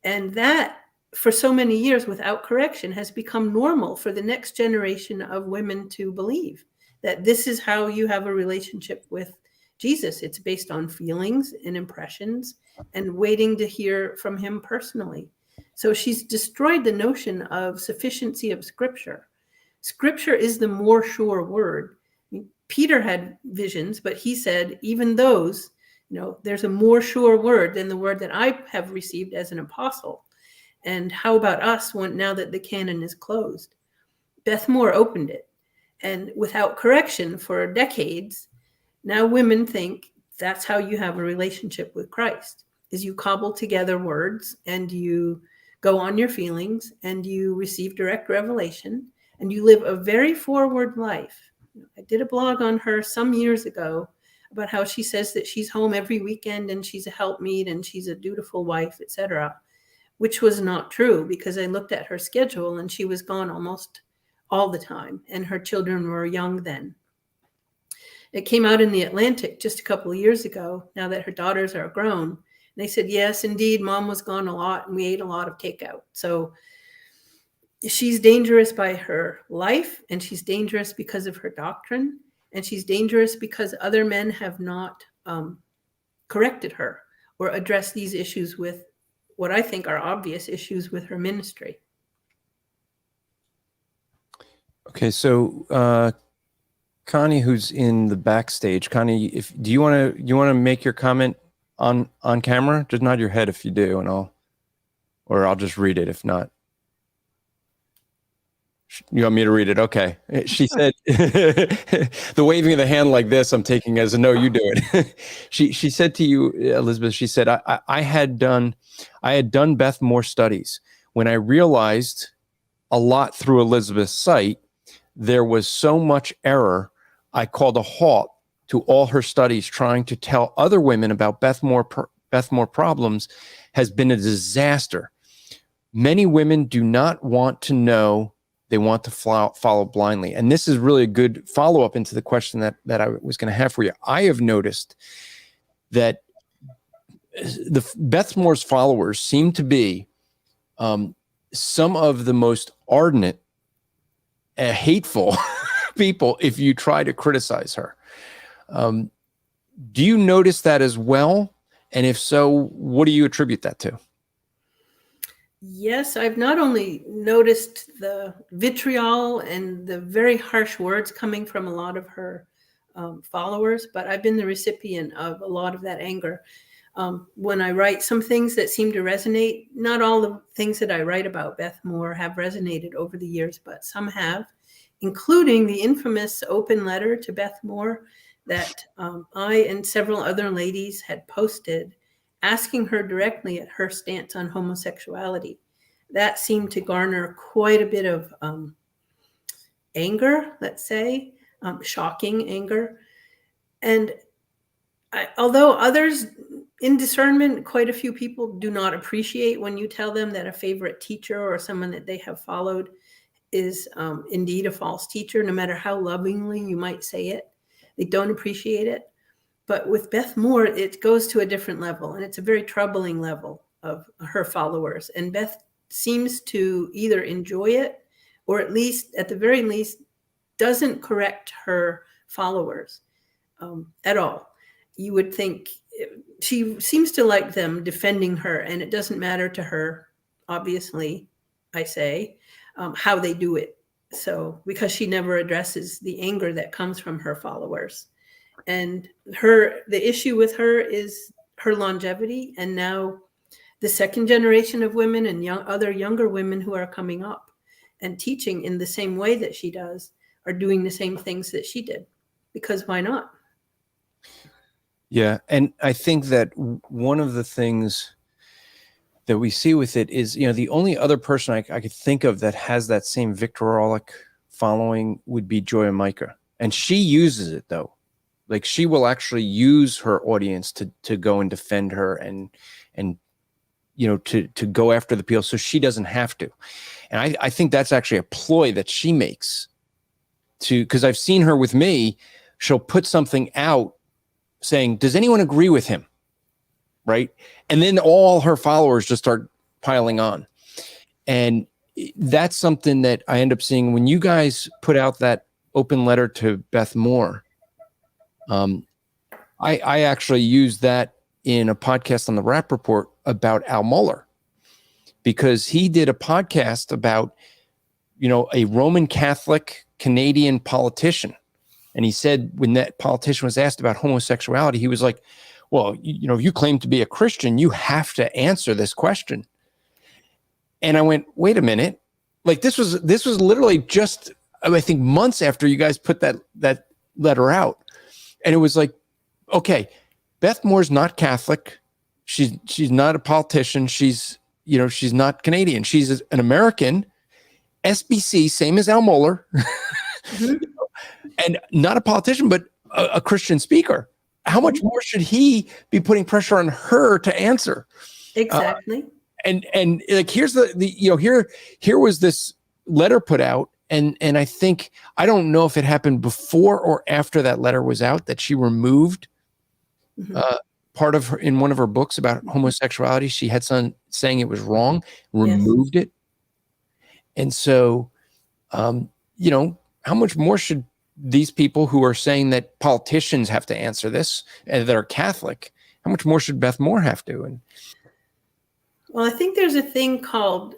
And that, for so many years without correction, has become normal for the next generation of women to believe that this is how you have a relationship with Jesus. It's based on feelings and impressions and waiting to hear from him personally. So she's destroyed the notion of sufficiency of Scripture. Scripture is the more sure word. I mean, Peter had visions, but he said, even those, there's a more sure word than the word that I have received as an apostle. And how about us now that the canon is closed? Beth Moore opened it. And without correction for decades, now women think that's how you have a relationship with Christ, is you cobble together words and you go on your feelings and you receive direct revelation and you live a very forward life. I did a blog on her some years ago about how she says that she's home every weekend and she's a helpmeet and she's a dutiful wife, etc., which was not true because I looked at her schedule and she was gone almost all the time and her children were young then. It came out in the Atlantic just a couple of years ago, now that her daughters are grown, They said, yes, indeed, Mom was gone a lot and we ate a lot of takeout. So she's dangerous by her life, and she's dangerous because of her doctrine, and she's dangerous because other men have not corrected her or addressed these issues with what I think are obvious issues with her ministry. Okay, so Connie, who's in the backstage, Connie, do you want to make your comment on camera? Just nod your head if you do, and I'll just read it if not. You want me to read it? Okay. She said, the waving of the hand like this, I'm taking as a no, you do it. She said to you, Elizabeth, she said, I had done Beth Moore studies. When I realized a lot through Elizabeth's site, there was so much error, I called a halt to all her studies. Trying to tell other women about Beth Moore problems has been a disaster. Many women do not want to know. They want to follow blindly. And this is really a good follow-up into the question that I was going to have for you. I have noticed that Beth Moore's followers seem to be some of the most ardent, hateful people if you try to criticize her. Do you notice that as well? And if so, what do you attribute that to? Yes, I've not only noticed the vitriol and the very harsh words coming from a lot of her followers, but I've been the recipient of a lot of that anger. When I write some things that seem to resonate, not all the things that I write about Beth Moore have resonated over the years, but some have, including the infamous open letter to Beth Moore that I and several other ladies had posted, asking her directly at her stance on homosexuality. That seemed to garner quite a bit of anger, let's say, shocking anger. And although others in discernment, quite a few people do not appreciate when you tell them that a favorite teacher or someone that they have followed is indeed a false teacher, no matter how lovingly you might say it. They don't appreciate it. But with Beth Moore, it goes to a different level, and it's a very troubling level of her followers. And Beth seems to either enjoy it or at the very least, doesn't correct her followers at all. You would think she seems to like them defending her, and it doesn't matter to her, obviously, I say, how they do it. So, because she never addresses the anger that comes from her followers. And the issue with her is her longevity. And now the second generation of women and other younger women who are coming up and teaching in the same way that she does are doing the same things that she did. Because why not? Yeah. And I think that one of the things that we see with it is, the only other person I could think of that has that same vitriolic following would be Joya Micah. And she uses it, though. Like, she will actually use her audience to go and defend her and to go after the people so she doesn't have to. And I think that's actually a ploy that she makes because I've seen her with me. She'll put something out saying, does anyone agree with him? Right. And then all her followers just start piling on. And that's something that I end up seeing when you guys put out that open letter to Beth Moore. I actually used that in a podcast on the Rap Report about Al Mohler, because he did a podcast about, a Roman Catholic Canadian politician. And he said when that politician was asked about homosexuality, he was like, well, if you claim to be a Christian, you have to answer this question. And I went, wait a minute. Like, this was literally just, I think, months after you guys put that letter out. And it was like, okay, Beth Moore's not Catholic. She's not a politician. She's not Canadian. She's an American, SBC, same as Al Mohler, and not a politician, but a Christian speaker. How much more should he be putting pressure on her to answer? Exactly. And like, here's here was this letter put out. And I think, I don't know if it happened before or after that letter was out that she removed part of in one of her books about homosexuality. She had someone saying it was wrong, removed it. And so, how much more should these people who are saying that politicians have to answer this and that are Catholic, how much more should Beth Moore have to? And well, I think there's a thing called,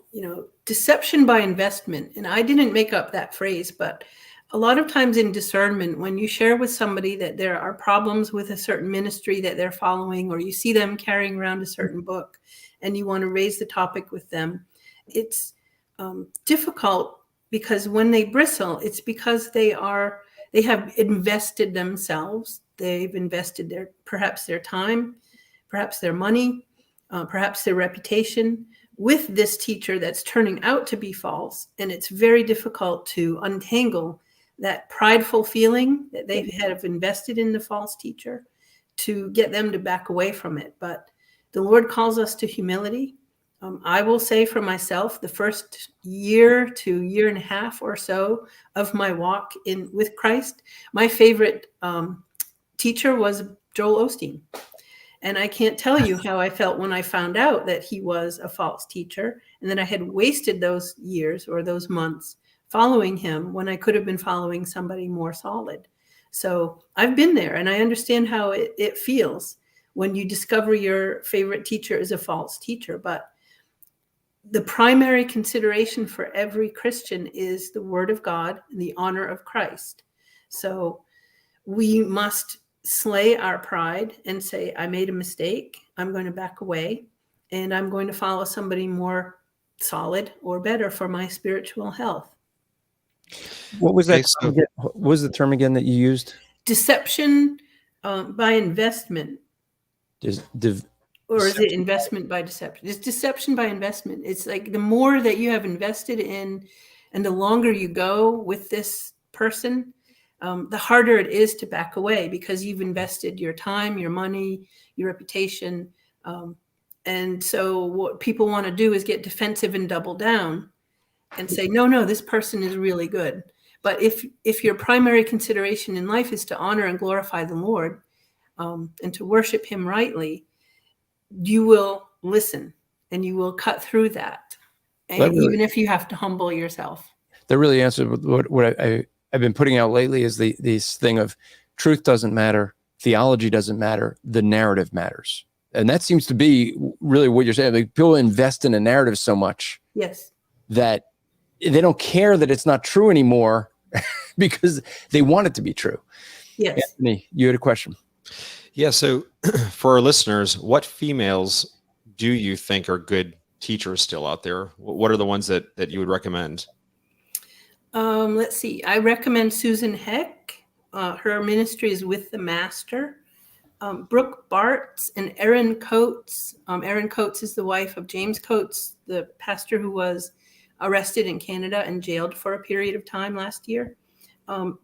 deception by investment. And I didn't make up that phrase, but a lot of times in discernment, when you share with somebody that there are problems with a certain ministry that they're following, or you see them carrying around a certain book and you want to raise the topic with them, it's difficult, because when they bristle, it's because they have invested themselves. They've invested perhaps their time, perhaps their money, perhaps their reputation with this teacher that's turning out to be false. And it's very difficult to untangle that prideful feeling that they have invested in the false teacher, to get them to back away from it. But the Lord calls us to humility. I will say for myself, the first year to year and a half or so of my walk with Christ, my favorite teacher was Joel Osteen. And I can't tell you how I felt when I found out that he was a false teacher, and that I had wasted those years or those months following him when I could have been following somebody more solid. So I've been there, and I understand how it feels when you discover your favorite teacher is a false teacher. But the primary consideration for every Christian is the Word of God and the honor of Christ. So we must slay our pride and say, I made a mistake. I'm going to back away, and I'm going to follow somebody more solid or better for my spiritual health. what was that? What was the term again that you used? Deception by investment. Or is it investment by deception? It's deception by investment. It's like the more that you have invested in and the longer you go with this person, the harder it is to back away, because you've invested your time, your money, your reputation. And so what people want to do is get defensive and double down and say, no, this person is really good. But if your primary consideration in life is to honor and glorify the Lord and to worship him rightly, you will listen and you will cut through that. And even if you have to humble yourself. That really answered what I've been putting out lately, is this thing of truth doesn't matter, theology doesn't matter, the narrative matters. And that seems to be really what you're saying. Like, people invest in a narrative so much that they don't care that it's not true anymore because they want it to be true. Yes. Anthony, you had a question. Yeah. So for our listeners, what females do you think are good teachers still out there? What are the ones that you would recommend? Let's see. I recommend Susan Heck. Her ministry is With the Master. Brooke Bartz and Erin Coates. Erin Coates is the wife of James Coates, the pastor who was arrested in Canada and jailed for a period of time last year.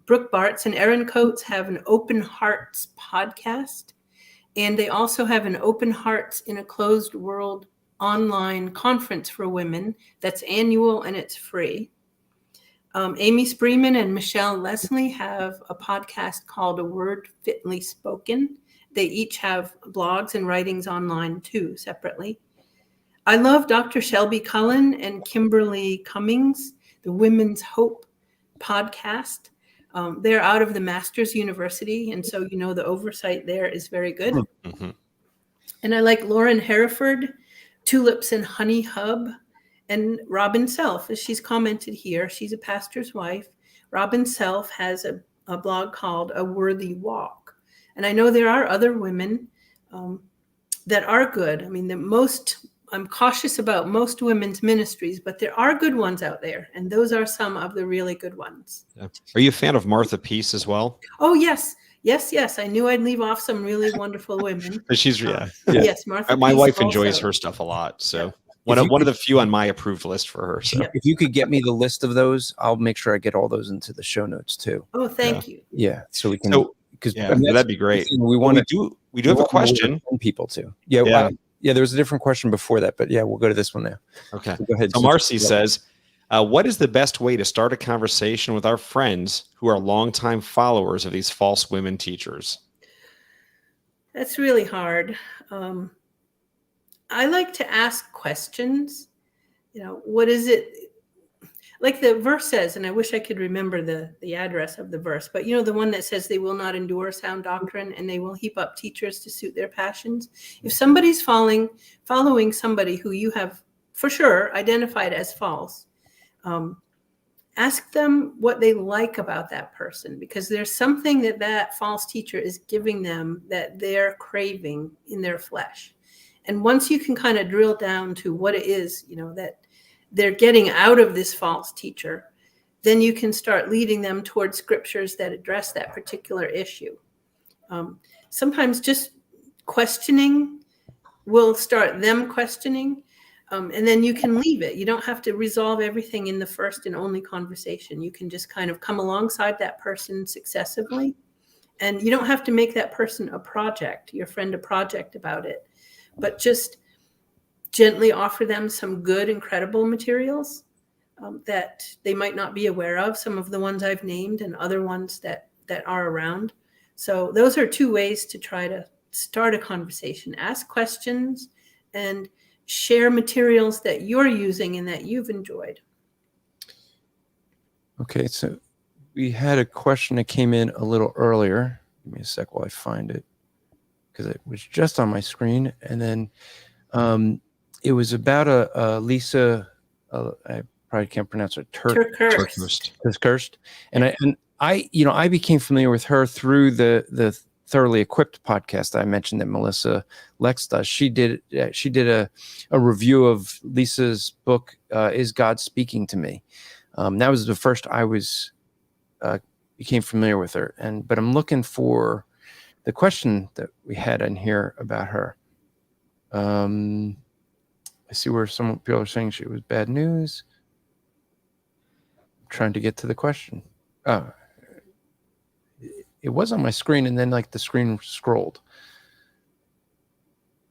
Brooke Bartz and Erin Coates have an Open Hearts podcast, and they also have an Open Hearts in a Closed World online conference for women that's annual and it's free. Amy Spreeman and Michelle Leslie have a podcast called A Word Fitly Spoken. They each have blogs and writings online too, separately. I love Dr. Shelby Cullen and Kimberly Cummings, the Women's Hope podcast. They're out of the Masters University, and so the oversight there is very good. Mm-hmm. And I like Lauren Hereford, Tulips and Honey Hub, and Robin Self, as she's commented here. She's a pastor's wife. Robin Self has a blog called A Worthy Walk. And I know there are other women that are good. I mean, I'm cautious about most women's ministries, but there are good ones out there. And those are some of the really good ones. Yeah. Are you a fan of Martha Peace as well? Oh, yes. Yes. I knew I'd leave off some really wonderful women. She's, Yes, Martha My Peace wife also enjoys her stuff a lot. So one of the few on my approved list for her. So if you could get me the list of those, I'll make sure I get all those into the show notes too. Oh, thank you. Yeah. So we can, that'd be great. We do have a question. People too. Yeah. There was a different question before that, but we'll go to this one now. Okay. So go ahead. So Marcy says, what is the best way to start a conversation with our friends who are longtime followers of these false women teachers? That's really hard. I like to ask questions. What is it? Like the verse says, and I wish I could remember the address of the verse, but the one that says they will not endure sound doctrine and they will heap up teachers to suit their passions. If somebody's following somebody who you have for sure identified as false, ask them what they like about that person, because there's something that false teacher is giving them that they're craving in their flesh. And once you can kind of drill down to what it is, that they're getting out of this false teacher, then you can start leading them towards scriptures that address that particular issue. Sometimes just questioning will start them questioning, and then you can leave it. You don't have to resolve everything in the first and only conversation. You can just kind of come alongside that person successively, and you don't have to make that person your friend a project about it, but just gently offer them some good and credible materials that they might not be aware of, some of the ones I've named and other ones that are around. So those are two ways to try to start a conversation. Ask questions and share materials that you're using and that you've enjoyed. Okay, so we had a question that came in a little earlier. Give me a sec while I find it, because it was just on my screen. And then it was about a Lisa, I probably can't pronounce it, Turkhurst. And I became familiar with her through the Thoroughly Equipped podcast I mentioned that Melissa Lex does. She did a review of Lisa's book, Is God Speaking to Me? That was the first I became familiar with her. But I'm looking for the question that we had in here about her. I see where some people are saying she was bad news. I'm trying to get to the question. It was on my screen, and then the screen scrolled.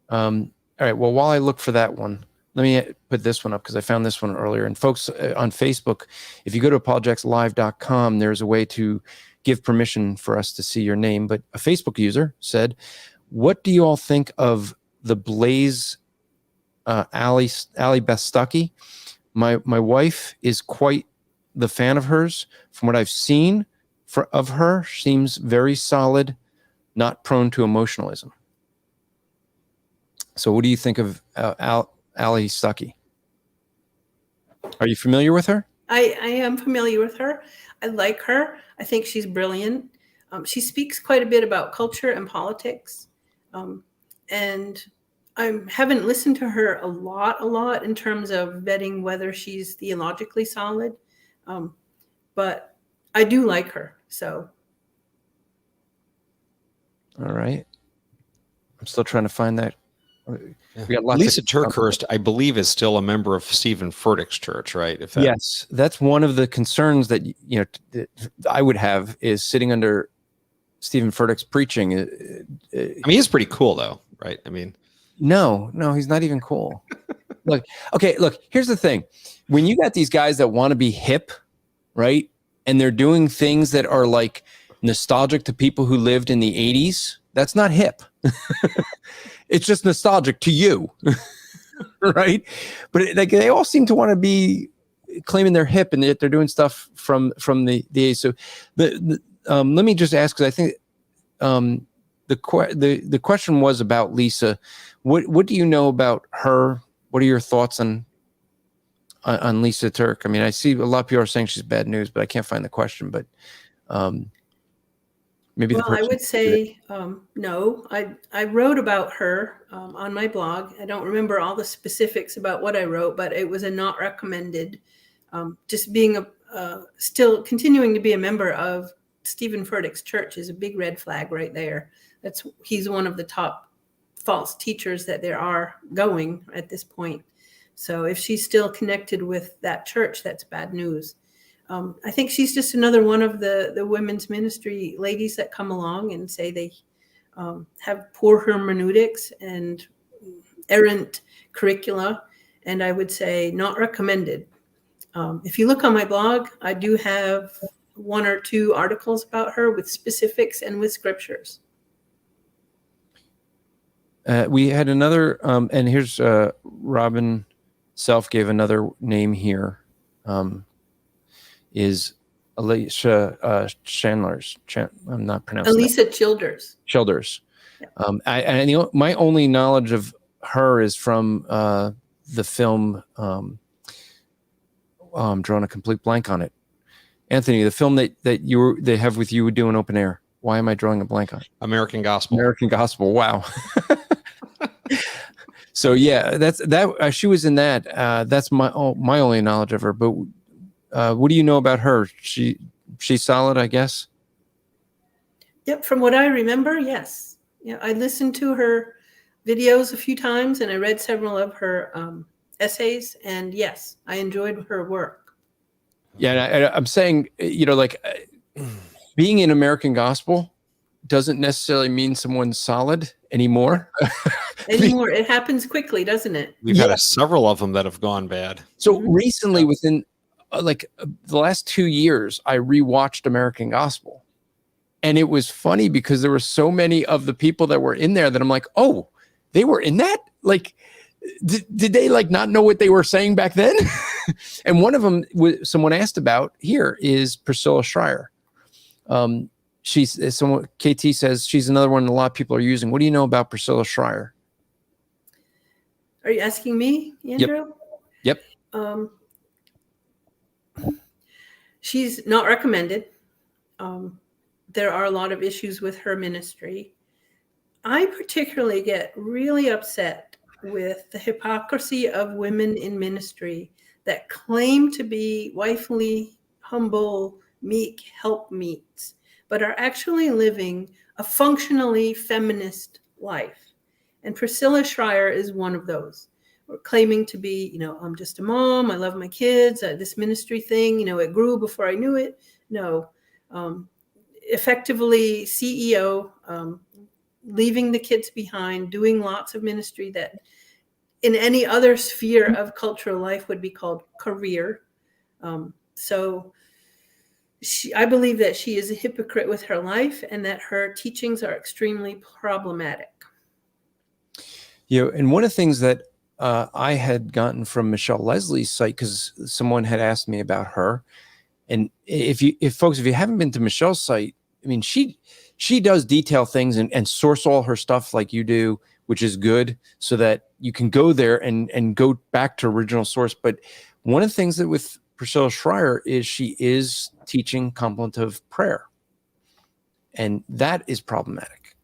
All right. Well, while I look for that one, let me put this one up because I found this one earlier. And folks on Facebook, if you go to apologeticslive.com, there's a way to give permission for us to see your name. But a Facebook user said, "What do you all think of the Blaze Allie Beth Stuckey? My wife is quite the fan of hers. From what I've seen of her, seems very solid, not prone to emotionalism." So what do you think of Allie Stuckey? Are you familiar with her? I am familiar with her. I like her. I think she's brilliant. She speaks quite a bit about culture and politics. And I haven't listened to her a lot in terms of vetting whether she's theologically solid. But I do like her. So. All right. I'm still trying to find that. We got Lisa Turkhurst, I believe, is still a member of Stephen Furtick's church, right? Yes, that's one of the concerns that I would have is sitting under Stephen Furtick's preaching. I mean, he's pretty cool, though, right? I mean, no, he's not even cool. Look, here's the thing: when you got these guys that want to be hip, right, and they're doing things that are like nostalgic to people who lived in the '80s, that's not hip. It's just nostalgic to you, right? But they all seem to want to be claiming they're hip, and yet they're doing stuff from the age. So, let me just ask, because I think the question was about Lisa. What do you know about her? What are your thoughts on Lisa Turk? I mean, I see a lot of people are saying she's bad news, but I can't find the question. But maybe. Well, I would say no. I wrote about her on my blog. I don't remember all the specifics about what I wrote, but it was a not recommended. Just being still continuing to be a member of Stephen Furtick's church is a big red flag right there. He's one of the top false teachers that there are going at this point. So if she's still connected with that church, that's bad news. I think she's just another one of the women's ministry ladies that come along and say they have poor hermeneutics and errant curricula, and I would say not recommended. If you look on my blog, I do have 1 or 2 articles about her with specifics and with scriptures. We had another, and here's Robin Self gave another name here. Is Alicia Chandler's? I'm not pronouncing Elisa Childers. Childers. Yeah. My only knowledge of her is from the film. I'm drawing a complete blank on it. Anthony, the film that they have with you doing open air. Why am I drawing a blank on it? American Gospel. American Gospel. Wow. So yeah, that's that. She was in that. That's my only knowledge of her. But what do you know about her? She's solid, I guess. Yep, from what I remember, yes. Yeah, I listened to her videos a few times, and I read several of her essays, and yes, I enjoyed her work. Yeah, and I'm saying, being in American Gospel doesn't necessarily mean someone's solid anymore. Anymore, it happens quickly, doesn't it? We've had several of them that have gone bad. So recently, within the last 2 years, I rewatched American Gospel, and it was funny because there were so many of the people that were in there that I'm like, oh, they were in that? Like, did they not know what they were saying back then? And one of them, someone asked about here, is Priscilla Schreier. KT says she's another one a lot of people are using. What do you know about Priscilla Schreier? Are you asking me, Andrew? Yep. She's not recommended. There are a lot of issues with her ministry. I particularly get really upset with the hypocrisy of women in ministry that claim to be wifely, humble, meek helpmeets, but are actually living a functionally feminist life. And Priscilla Schreier is one of those. We're claiming to be, I'm just a mom, I love my kids, this ministry thing, it grew before I knew it. No, effectively CEO, leaving the kids behind, doing lots of ministry that in any other sphere of cultural life would be called career. I believe that she is a hypocrite with her life and that her teachings are extremely problematic. And one of the things that I had gotten from Michelle Leslie's site, because someone had asked me about her, and if you haven't been to Michelle's site, I mean, she does detail things and source all her stuff like you do, which is good, so that you can go there and go back to original source. But one of the things that with Priscilla Schreier is she is teaching contemplative prayer, and that is problematic.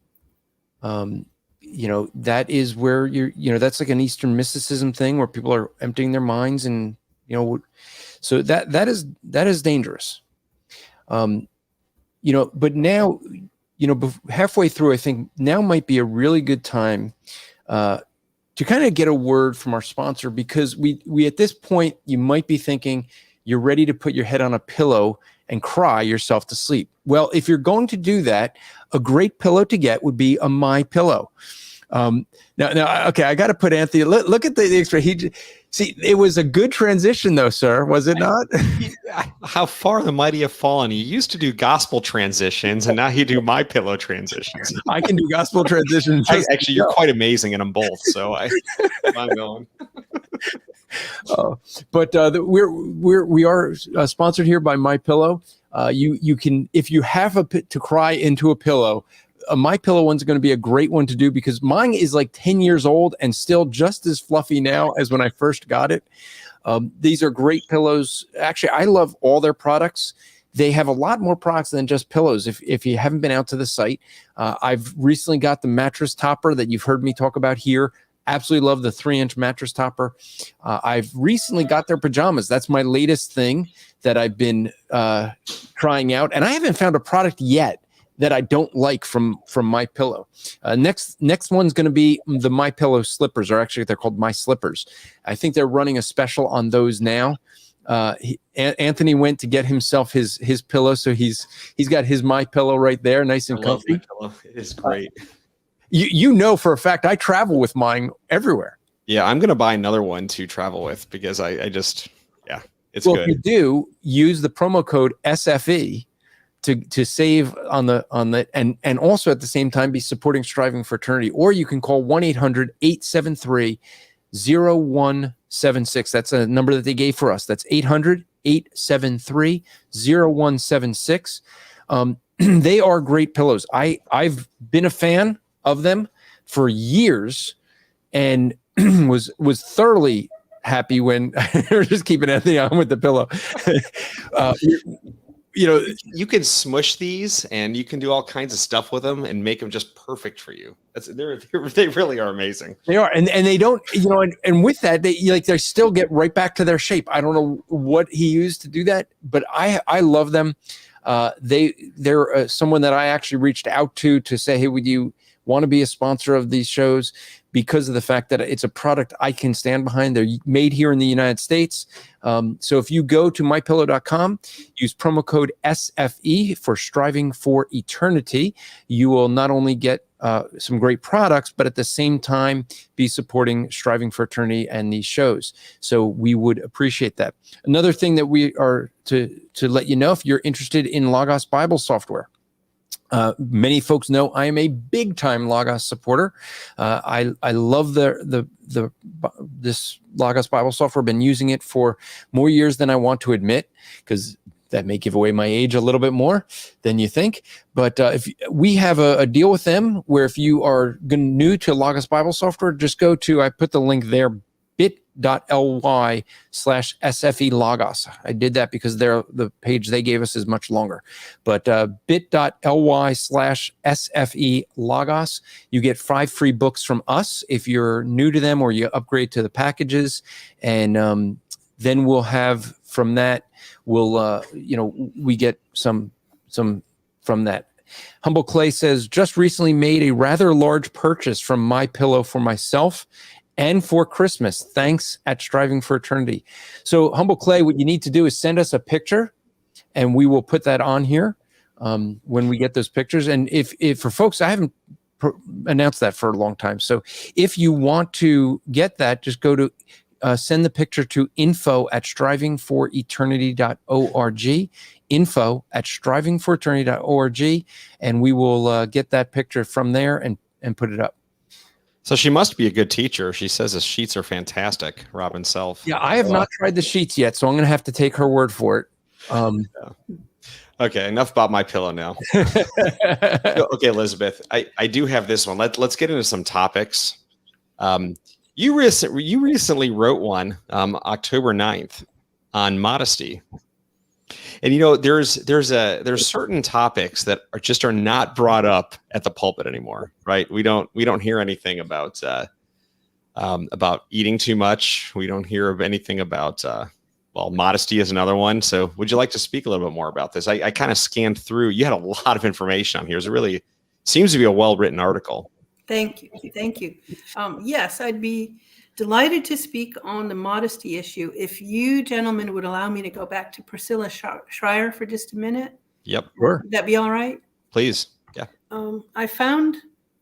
That is where that's like an Eastern mysticism thing where people are emptying their minds, and so that is dangerous. But now, halfway through, I think now might be a really good time to kind of get a word from our sponsor, because we at this point, you might be thinking you're ready to put your head on a pillow and cry yourself to sleep. Well, if you're going to do that, a great pillow to get would be a My Pillow. Now, okay, I got to put Anthony. Look at the expression. See, it was a good transition, though, sir. Was it not? How far the mighty have fallen. You used to do gospel transitions, and now you do My Pillow transitions. I can do gospel transitions. Actually, you're quite amazing in them both. So I'm going. But we are sponsored here by My Pillow. You can, if you have to cry into a pillow, a My Pillow one's going to be a great one to do, because mine is like 10 years old and still just as fluffy now as when I first got it. These are great pillows. Actually, I love all their products. They have a lot more products than just pillows. If you haven't been out to the site, I've recently got the mattress topper that you've heard me talk about here. Absolutely love the 3-inch mattress topper. I've recently got their pajamas. That's my latest thing that I've been trying out. And I haven't found a product yet that I don't like from My Pillow. Next one's going to be the My Pillow slippers, or actually they're called My Slippers. I think they're running a special on those now. Anthony went to get himself his pillow, so he's got his My Pillow right there, nice and comfy. It is great. You know for a fact I travel with mine everywhere. Yeah, I'm going to buy another one to travel with, because it's good. If you do, use the promo code SFE to save on the and also at the same time be supporting Striving for Eternity. Or you can call 1-800-873-0176. That's a number that they gave for us. That's 800-873-0176. They are great pillows. I've been a fan of them for years, and was thoroughly happy when we're just keeping Anthony on with the pillow. You can smush these, and you can do all kinds of stuff with them and make them just perfect for you. They really are amazing. They are, and they don't, and with that, they still get right back to their shape. I don't know what he used to do that, but I love them. They're someone that I actually reached out to say, hey, would you want to be a sponsor of these shows, because of the fact that it's a product I can stand behind. They're made here in the United States. So if you go to mypillow.com, use promo code SFE for Striving for Eternity, you will not only get some great products, but at the same time be supporting Striving for Eternity and these shows. So we would appreciate that. Another thing that we are to let you know, if you're interested in Logos Bible software, many folks know I am a big time Logos supporter. I love this Logos Bible software. I've been using it for more years than I want to admit, because that may give away my age a little bit more than you think. But if we have a deal with them where if you are new to Logos Bible software, just go to, I put the link there, bit.ly/SFE Logos. I did that because the page they gave us is much longer. But bit.ly/SFE Logos. You get 5 free books from us if you're new to them or you upgrade to the packages. And then we'll have from that, we get some from that. Humble Clay says, just recently made a rather large purchase from MyPillow for myself and for Christmas. Thanks at Striving for Eternity. So Humble Clay, what you need to do is send us a picture, and we will put that on here when we get those pictures. And if for folks, I haven't announced that for a long time. So if you want to get that, just go to send the picture to info@strivingforeternity.org, info@strivingforeternity.org, and we will get that picture from there and put it up. So she must be a good teacher. She says the sheets are fantastic, Robin Self. Yeah, I have not tried the sheets yet, so I'm going to have to take her word for it. Okay, enough about MyPillow now. Okay, Elizabeth, I do have this one. Let's get into some topics. You recently wrote one October 9th on modesty. And there's certain topics that are not brought up at the pulpit anymore, right? We don't hear anything about eating too much. We don't hear of anything about modesty is another one. So would you like to speak a little bit more about this? I kind of scanned through. You had a lot of information on here. It really seems to be a well-written article. Thank you. Yes, I'd be delighted to speak on the modesty issue. If you gentlemen would allow me to go back to Priscilla Schreier for just a minute. Yep. Sure. Would that be all right? Please. Yeah.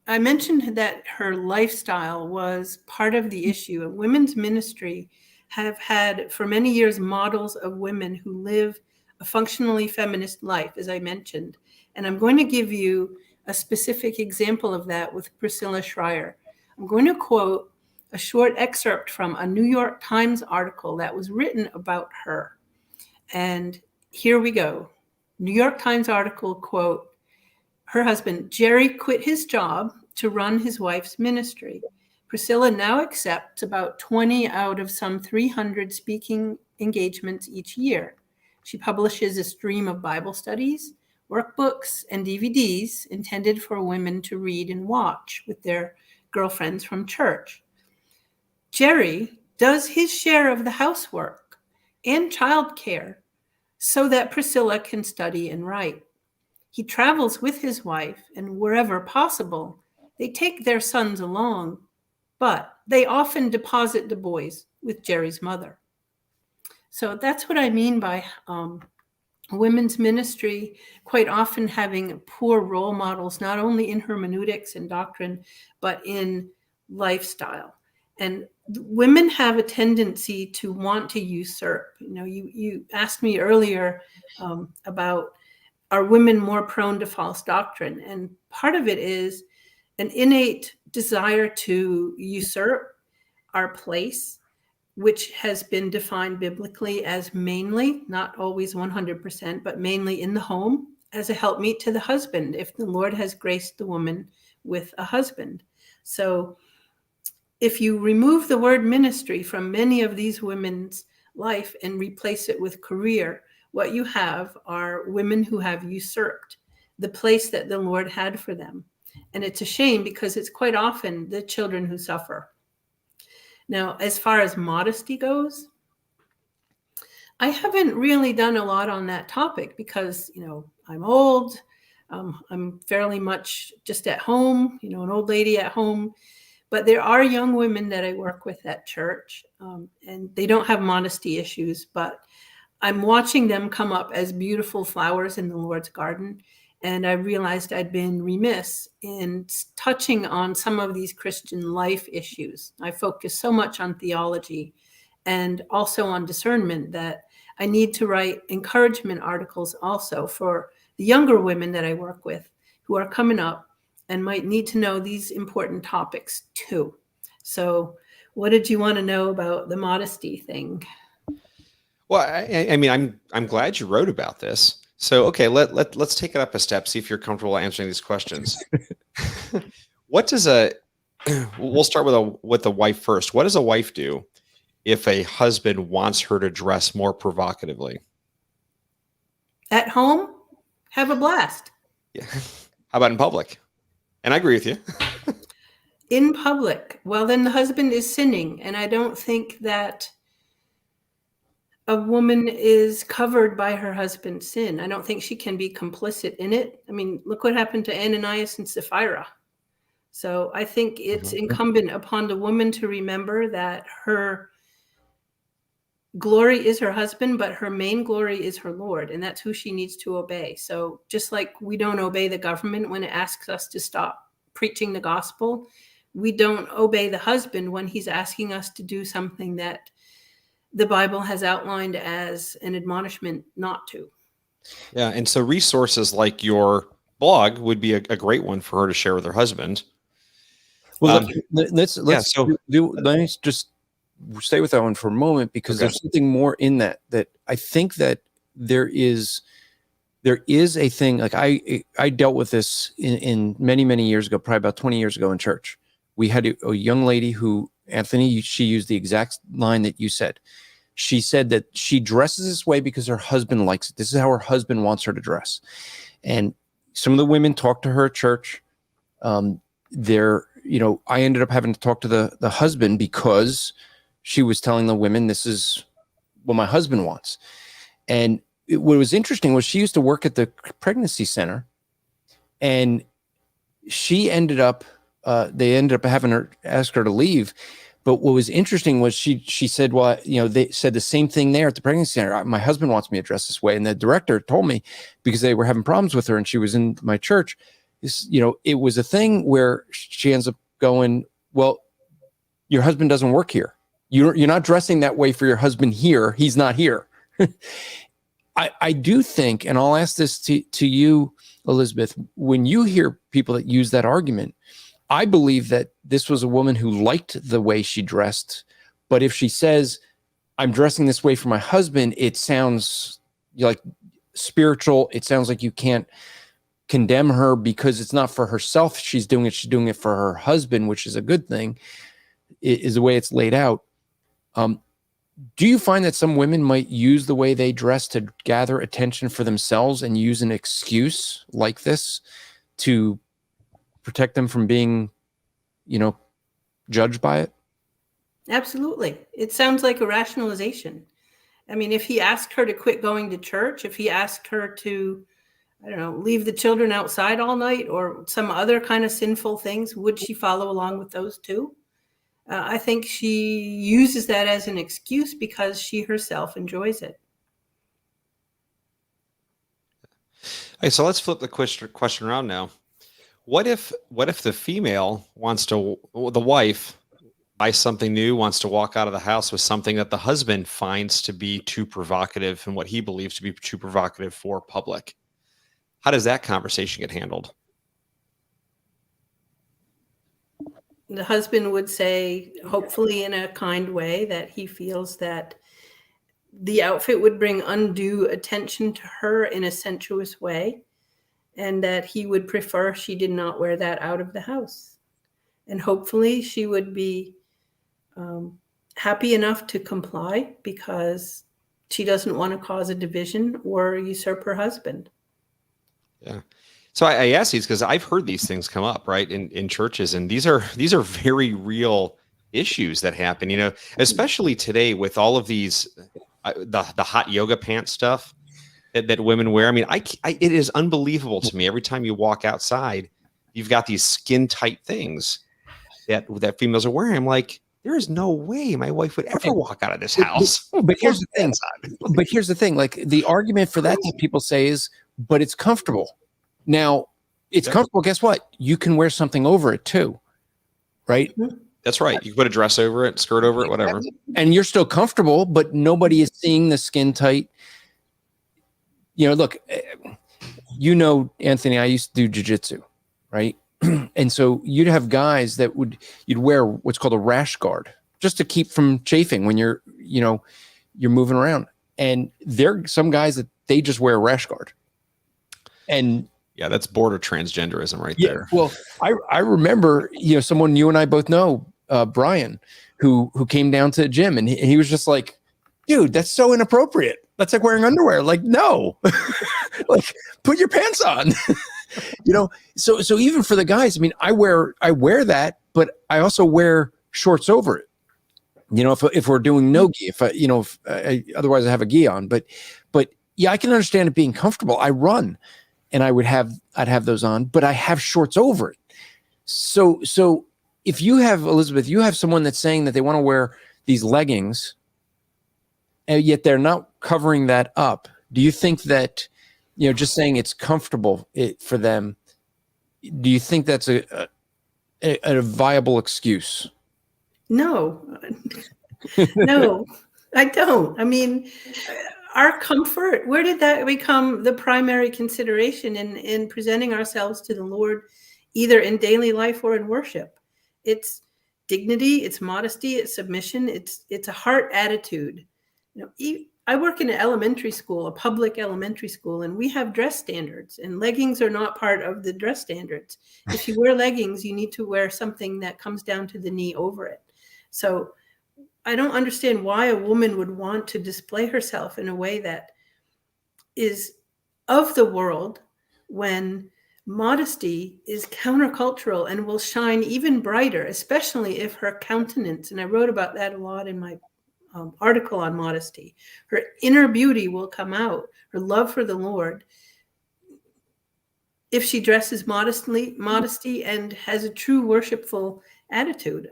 I mentioned that her lifestyle was part of the issue. And women's ministry have had for many years models of women who live a functionally feminist life, as I mentioned. And I'm going to give you a specific example of that with Priscilla Schreier. I'm going to quote a short excerpt from a New York Times article that was written about her. And here we go. New York Times article, quote, her husband, Jerry, quit his job to run his wife's ministry. Priscilla now accepts about 20 out of some 300 speaking engagements each year. She publishes a stream of Bible studies, workbooks, and DVDs intended for women to read and watch with their girlfriends from church. Jerry does his share of the housework and childcare so that Priscilla can study and write. He travels with his wife, and wherever possible, they take their sons along, but they often deposit the boys with Jerry's mother. So that's what I mean by women's ministry quite often having poor role models, not only in hermeneutics and doctrine, but in lifestyle. And women have a tendency to want to usurp. You asked me earlier about are women more prone to false doctrine? And part of it is an innate desire to usurp our place, which has been defined biblically as mainly, not always 100%, but mainly in the home as a helpmeet to the husband, if the Lord has graced the woman with a husband. So if you remove the word ministry from many of these women's life and replace it with career, what you have are women who have usurped the place that the Lord had for them. And it's a shame because it's quite often the children who suffer. Now, as far as modesty goes, I haven't really done a lot on that topic because, I'm old. I'm fairly much just at home, an old lady at home. But there are young women that I work with at church, and they don't have modesty issues, but I'm watching them come up as beautiful flowers in the Lord's garden. And I realized I'd been remiss in touching on some of these Christian life issues. I focus so much on theology and also on discernment that I need to write encouragement articles also for the younger women that I work with who are coming up and might need to know these important topics too. So what did you want to know about the modesty thing? Well, I mean, I'm glad you wrote about this. So, okay, let's take it up a step, see if you're comfortable answering these questions. What does we'll start with the wife first. What does a wife do if a husband wants her to dress more provocatively? At home, have a blast. Yeah. How about in public? And I agree with you. In public, well, then the husband is sinning. And I don't think that a woman is covered by her husband's sin. I don't think she can be complicit in it. I mean, look what happened to Ananias and Sapphira. So I think it's incumbent upon the woman to remember that her glory is her husband, but her main glory is her Lord, and that's who she needs to obey. So just like we don't obey the government when it asks us to stop preaching the gospel, we don't obey the husband when he's asking us to do something that the Bible has outlined as an admonishment not to. Yeah, and so resources like your blog would be a great one for her to share with her husband. Well, let's just stay with that one for a moment, because there's something more in that I think that there is a thing. Like I dealt with this in many years ago, probably about 20 years ago in church. We had a young lady who, Anthony, she used the exact line that you said. She said that she dresses this way because her husband likes it. This is how her husband wants her to dress. And some of the women talked to her at church. I ended up having to talk to the husband because she was telling the women, this is what my husband wants. And what was interesting was she used to work at the pregnancy center, and she ended up, they ended up having her ask her to leave. But what was interesting was she said, well, they said the same thing there at the pregnancy center. My husband wants me to dress this way. And the director told me, because they were having problems with her and she was in my church, it was a thing where she ends up going, well, your husband doesn't work here. You're not dressing that way for your husband here. He's not here. I do think, and I'll ask this to you, Elizabeth, when you hear people that use that argument, I believe that this was a woman who liked the way she dressed. But if she says, I'm dressing this way for my husband, it sounds like spiritual. It sounds like you can't condemn her because it's not for herself. She's doing it for her husband, which is a good thing, is the way it's laid out. Do you find that some women might use the way they dress to gather attention for themselves and use an excuse like this to protect them from being, judged by it? Absolutely. It sounds like a rationalization. I mean, if he asked her to quit going to church, if he asked her to, leave the children outside all night or some other kind of sinful things, would she follow along with those too? I think she uses that as an excuse because she herself enjoys it. Hey, so let's flip the question around now. What if the female the wife buys something new, wants to walk out of the house with something that the husband finds to be too provocative and what he believes to be too provocative for public? how does that conversation get handled? The husband would say, hopefully in a kind way, that he feels that the outfit would bring undue attention to her in a sensuous way, and that he would prefer she did not wear that out of the house. And hopefully she would be happy enough to comply because she doesn't want to cause a division or usurp her husband. Yeah. So I ask these because I've heard these things come up, right, in churches, and these are very real issues that happen, you know, especially today with all of these, the hot yoga pants stuff that women wear. I mean, it is unbelievable to me. Every time you walk outside, you've got these skin tight things that females are wearing. I'm like, there is no way my wife would ever walk out of this house. But here's the thing. But here's the thing. Like, the argument for that people say is, but it's comfortable. Now, it's comfortable. Guess what? You can wear something over it too, right? That's right. You can put a dress over it, skirt over it, whatever. And you're still comfortable, but nobody is seeing the skin tight. You know, look, you know, Anthony, I used to do jujitsu, right? And so you'd have guys that you'd wear what's called a rash guard just to keep from chafing when you're moving around. And there are some guys that they just wear a rash guard. And yeah, that's border transgenderism right there. Well, I remember, someone you and I both know, Brian, who came down to the gym, and he was just like, dude, that's so inappropriate. That's like wearing underwear. Like, no, like put your pants on. So even for the guys, I mean, I wear that, but I also wear shorts over it. If we're doing no gi, otherwise I have a gi on, but yeah, I can understand it being comfortable. I run and I'd have those on, but I have shorts over it. So if you have, Elizabeth, you have someone that's saying that they want to wear these leggings and yet they're not covering that up. Do you think that, just saying it's comfortable for them, do you think that's a viable excuse? No, no, I don't. I mean, our comfort, where did that become the primary consideration in presenting ourselves to the Lord, either in daily life or in worship? It's dignity, it's modesty, it's submission, it's a heart attitude. I work in an elementary school, a public elementary school, and we have dress standards, and leggings are not part of the dress standards. If you wear leggings, you need to wear something that comes down to the knee over it. So I don't understand why a woman would want to display herself in a way that is of the world when modesty is countercultural and will shine even brighter, especially if her countenance, and I wrote about that a lot in my article on modesty, her inner beauty will come out, her love for the Lord, if she dresses modesty and has a true worshipful attitude.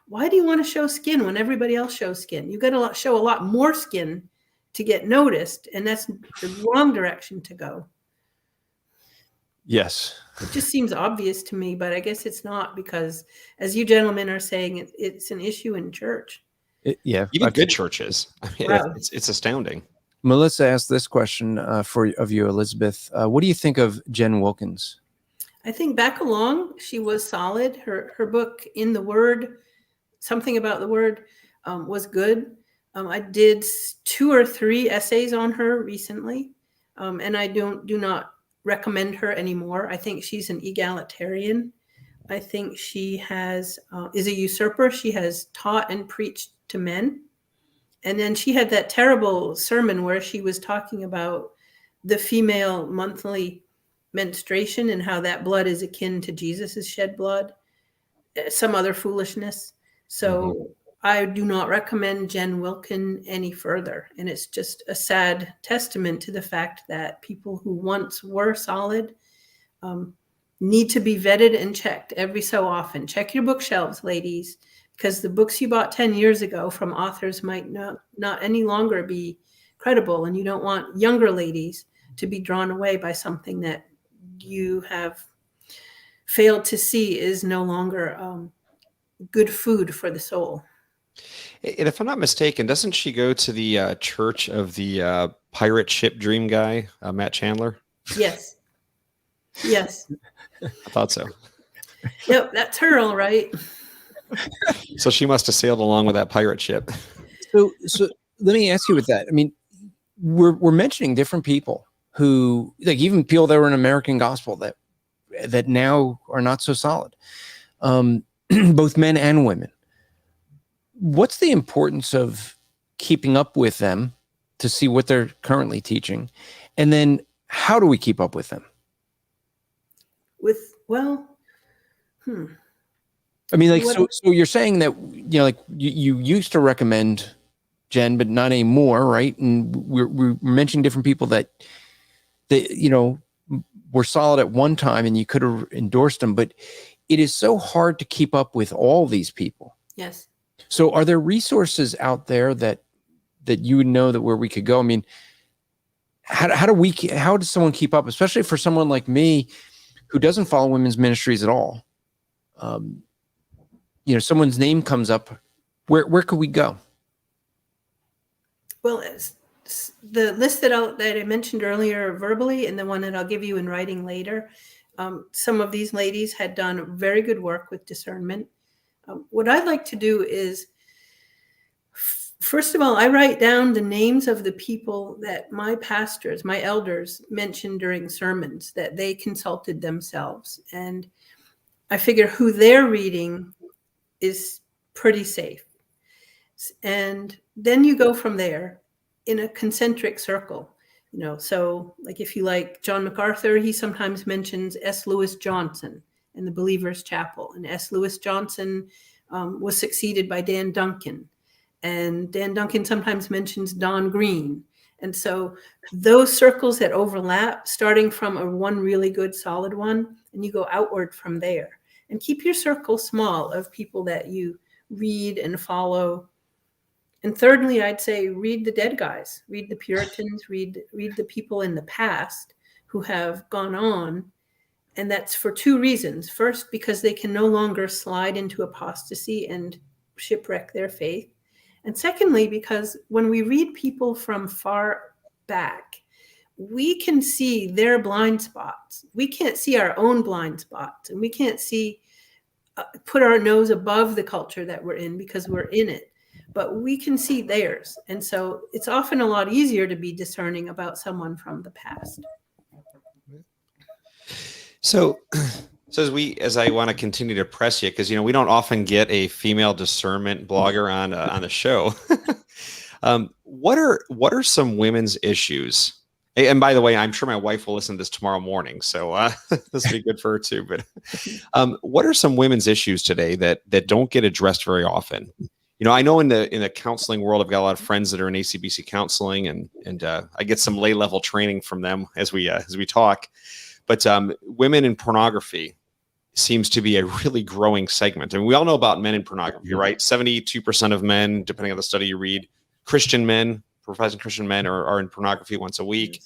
Why do you want to show skin when everybody else shows skin? You got to show a lot more skin to get noticed, and that's the wrong direction to go. Yes. It just seems obvious to me, but I guess it's not, because as you gentlemen are saying, it's an issue in church. Even good churches. I mean, wow. It's astounding. Melissa asked this question of you, Elizabeth. What do you think of Jen Wilkins? I think back along, she was solid. Her book, In the Word, something about the Word, was good. I did 2 or 3 essays on her recently, and I do not recommend her anymore. I think she's an egalitarian. I think she is a usurper. She has taught and preached to men. And then she had that terrible sermon where she was talking about the female monthly menstruation and how that blood is akin to Jesus's shed blood, some other foolishness. So I do not recommend Jen Wilkins any further. And it's just a sad testament to the fact that people who once were solid need to be vetted and checked every so often. Check your bookshelves, ladies, because the books you bought 10 years ago from authors might not any longer be credible. And you don't want younger ladies to be drawn away by something that you have failed to see is no longer good food for the soul. And if I'm not mistaken, doesn't she go to the church of the pirate ship dream guy, Matt Chandler? Yes. Yes. I thought so. Yep, that's her, all right. So she must have sailed along with that pirate ship. So let me ask you with that. I mean, we're mentioning different people who, like, even people that were in American gospel that now are not so solid, both men and women. What's the importance of keeping up with them to see what they're currently teaching, and then how do we keep up with them? I mean, like, so you're saying that, like you used to recommend Jen, but not anymore, right? And we're mentioning different people that were solid at one time, and you could have endorsed them, but it is so hard to keep up with all these people. Yes. So, are there resources out there that you would know that where we could go? I mean, how does someone keep up, especially for someone like me who doesn't follow women's ministries at all? Someone's name comes up. Where could we go? Well, the list that I mentioned earlier verbally, and the one that I'll give you in writing later, some of these ladies had done very good work with discernment. What I'd like to do is, first of all, I write down the names of the people that my pastors, my elders, mentioned during sermons that they consulted themselves. And I figure who they're reading is pretty safe. And then you go from there in a concentric circle. So like if you like John MacArthur, he sometimes mentions S. Lewis Johnson and the Believer's Chapel. And S. Lewis Johnson was succeeded by Dan Duncan. And Dan Duncan sometimes mentions Don Green. And so those circles that overlap, starting from one really good solid one, and you go outward from there. And keep your circle small of people that you read and follow. And thirdly, I'd say read the dead guys, read the Puritans, read the people in the past who have gone on. And that's for two reasons. First, because they can no longer slide into apostasy and shipwreck their faith. And secondly, because when we read people from far back, we can see their blind spots. We can't see our own blind spots, and we can't put our nose above the culture that we're in because we're in it, but we can see theirs. And so it's often a lot easier to be discerning about someone from the past. So as I want to continue to press you, because we don't often get a female discernment blogger on the show. What are some women's issues? And by the way, I'm sure my wife will listen to this tomorrow morning, so this will be good for her too. But what are some women's issues today that don't get addressed very often? I know in the counseling world, I've got a lot of friends that are in ACBC counseling, and I get some lay level training from them as we talk. But women in pornography seems to be a really growing segment. And we all know about men in pornography, right? 72% of men, depending on the study you read, Christian men, professing Christian men are in pornography once a week.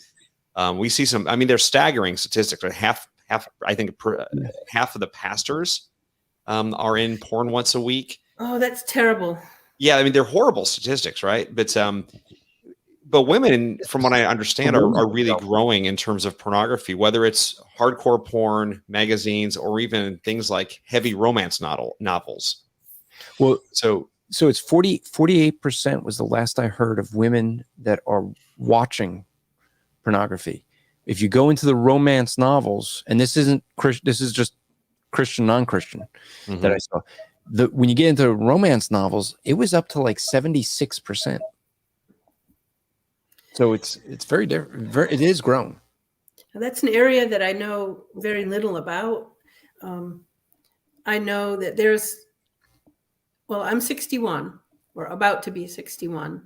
We see some, they're staggering statistics. Half of the pastors are in porn once a week. Oh, that's terrible. Yeah. They're horrible statistics, right? But women, from what I understand, are really growing in terms of pornography, whether it's hardcore porn, magazines, or even things like heavy romance novels. Well, so it's 48% was the last I heard of women that are watching pornography. If you go into the romance novels, and this is just Christian, non-Christian that I saw. When you get into romance novels, it was up to like 76%. So it's very different. It is grown. That's an area that I know very little about. I know that I'm 61 or about to be 61.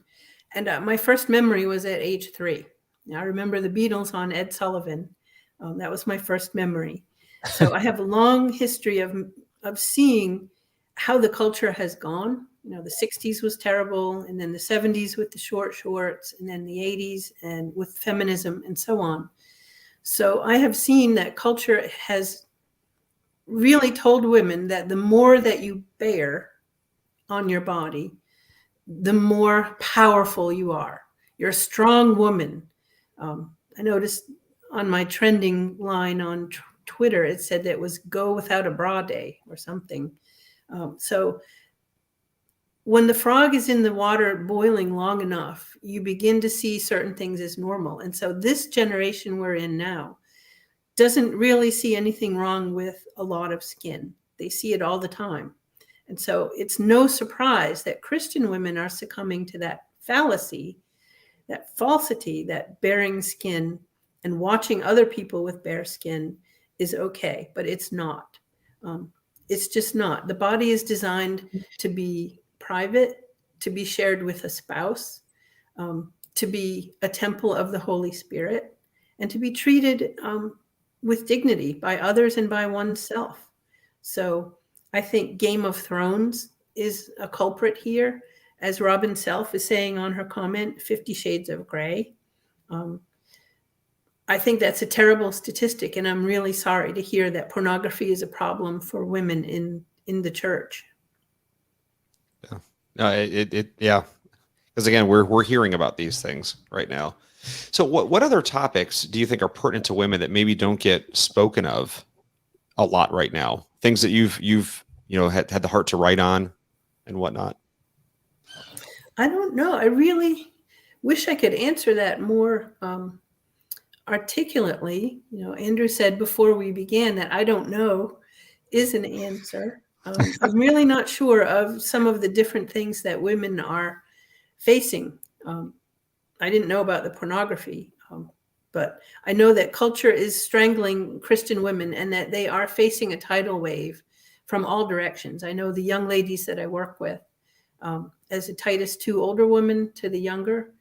And my first memory was at age 3. Now, I remember the Beatles on Ed Sullivan. That was my first memory. So I have a long history of seeing how the culture has gone. The 60s was terrible, and then the 70s with the short shorts, and then the 80s and with feminism and so on. So I have seen that culture has really told women that the more that you bear on your body, the more powerful you are. You're a strong woman. I noticed on my trending line on Twitter, it said that it was Go Without a Bra Day or something. So when the frog is in the water boiling long enough, you begin to see certain things as normal. And so this generation we're in now doesn't really see anything wrong with a lot of skin. They see it all the time. And so it's no surprise that Christian women are succumbing to that fallacy, that falsity, that bearing skin and watching other people with bare skin is okay, but it's not. It's just not. The body is designed to be private, to be shared with a spouse, to be a temple of the Holy Spirit, and to be treated with dignity by others and by oneself. So I think Game of Thrones is a culprit here. As Robin Self is saying on her comment, 50 Shades of Grey. I think that's a terrible statistic, and I'm really sorry to hear that pornography is a problem for women in the church. Yeah. Because again, we're hearing about these things right now. So what other topics do you think are pertinent to women that maybe don't get spoken of a lot right now? Things that you've had the heart to write on and whatnot. I don't know. I really wish I could answer that more articulately. Andrew said before we began that I don't know is an answer. I'm really not sure of some of the different things that women are facing. I didn't know about the pornography, but I know that culture is strangling Christian women and that they are facing a tidal wave from all directions. I know the young ladies that I work with, as a Titus II older woman to the younger,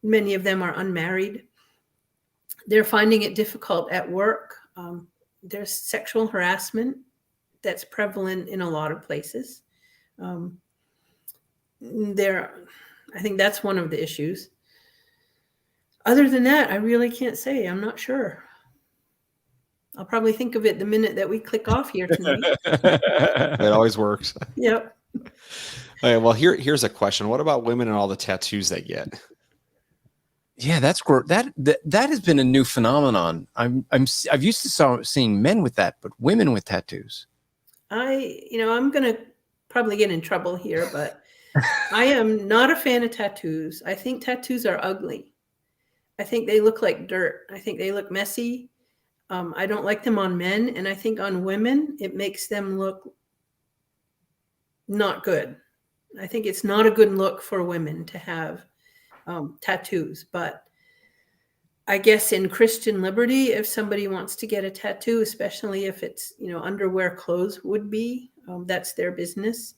many of them are unmarried. They're finding it difficult at work. There's sexual harassment that's prevalent in a lot of places. I think that's one of the issues. Other than that, I really can't say. I'm not sure. I'll probably think of it the minute that we click off here tonight. It always works. Yep. Okay, well, here's a question. What about women and all the tattoos they get? Yeah, that has been a new phenomenon. I've used to seeing men with that, but women with tattoos. I'm going to probably get in trouble here, but I am not a fan of tattoos. I think tattoos are ugly. I think they look like dirt. I think they look messy. I don't like them on men, and I think on women it makes them look not good. I think it's not a good look for women to have tattoos, but I guess in Christian liberty, if somebody wants to get a tattoo, especially if it's, underwear clothes would be, that's their business.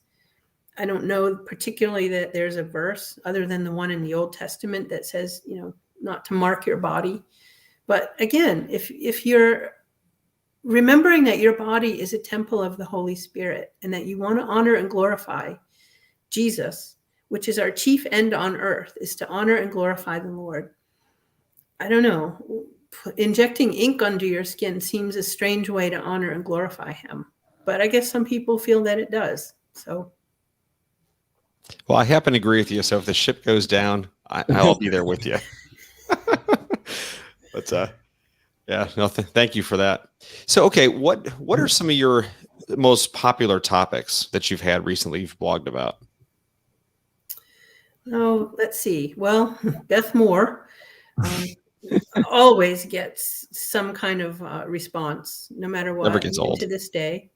I don't know particularly that there's a verse other than the one in the Old Testament that says, not to mark your body. But again, if you're remembering that your body is a temple of the Holy Spirit and that you want to honor and glorify Jesus, which is our chief end on earth, is to honor and glorify the Lord. I don't know. Injecting ink under your skin seems a strange way to honor and glorify him. But I guess some people feel that it does. So. Well, I happen to agree with you. So if the ship goes down, I'll be there with you. But yeah, no, thank you for that. So, okay, what are some of your most popular topics that you've had recently you've blogged about? Oh, let's see. Well, Beth Moore always gets some kind of response, no matter what. Never gets old. To this day.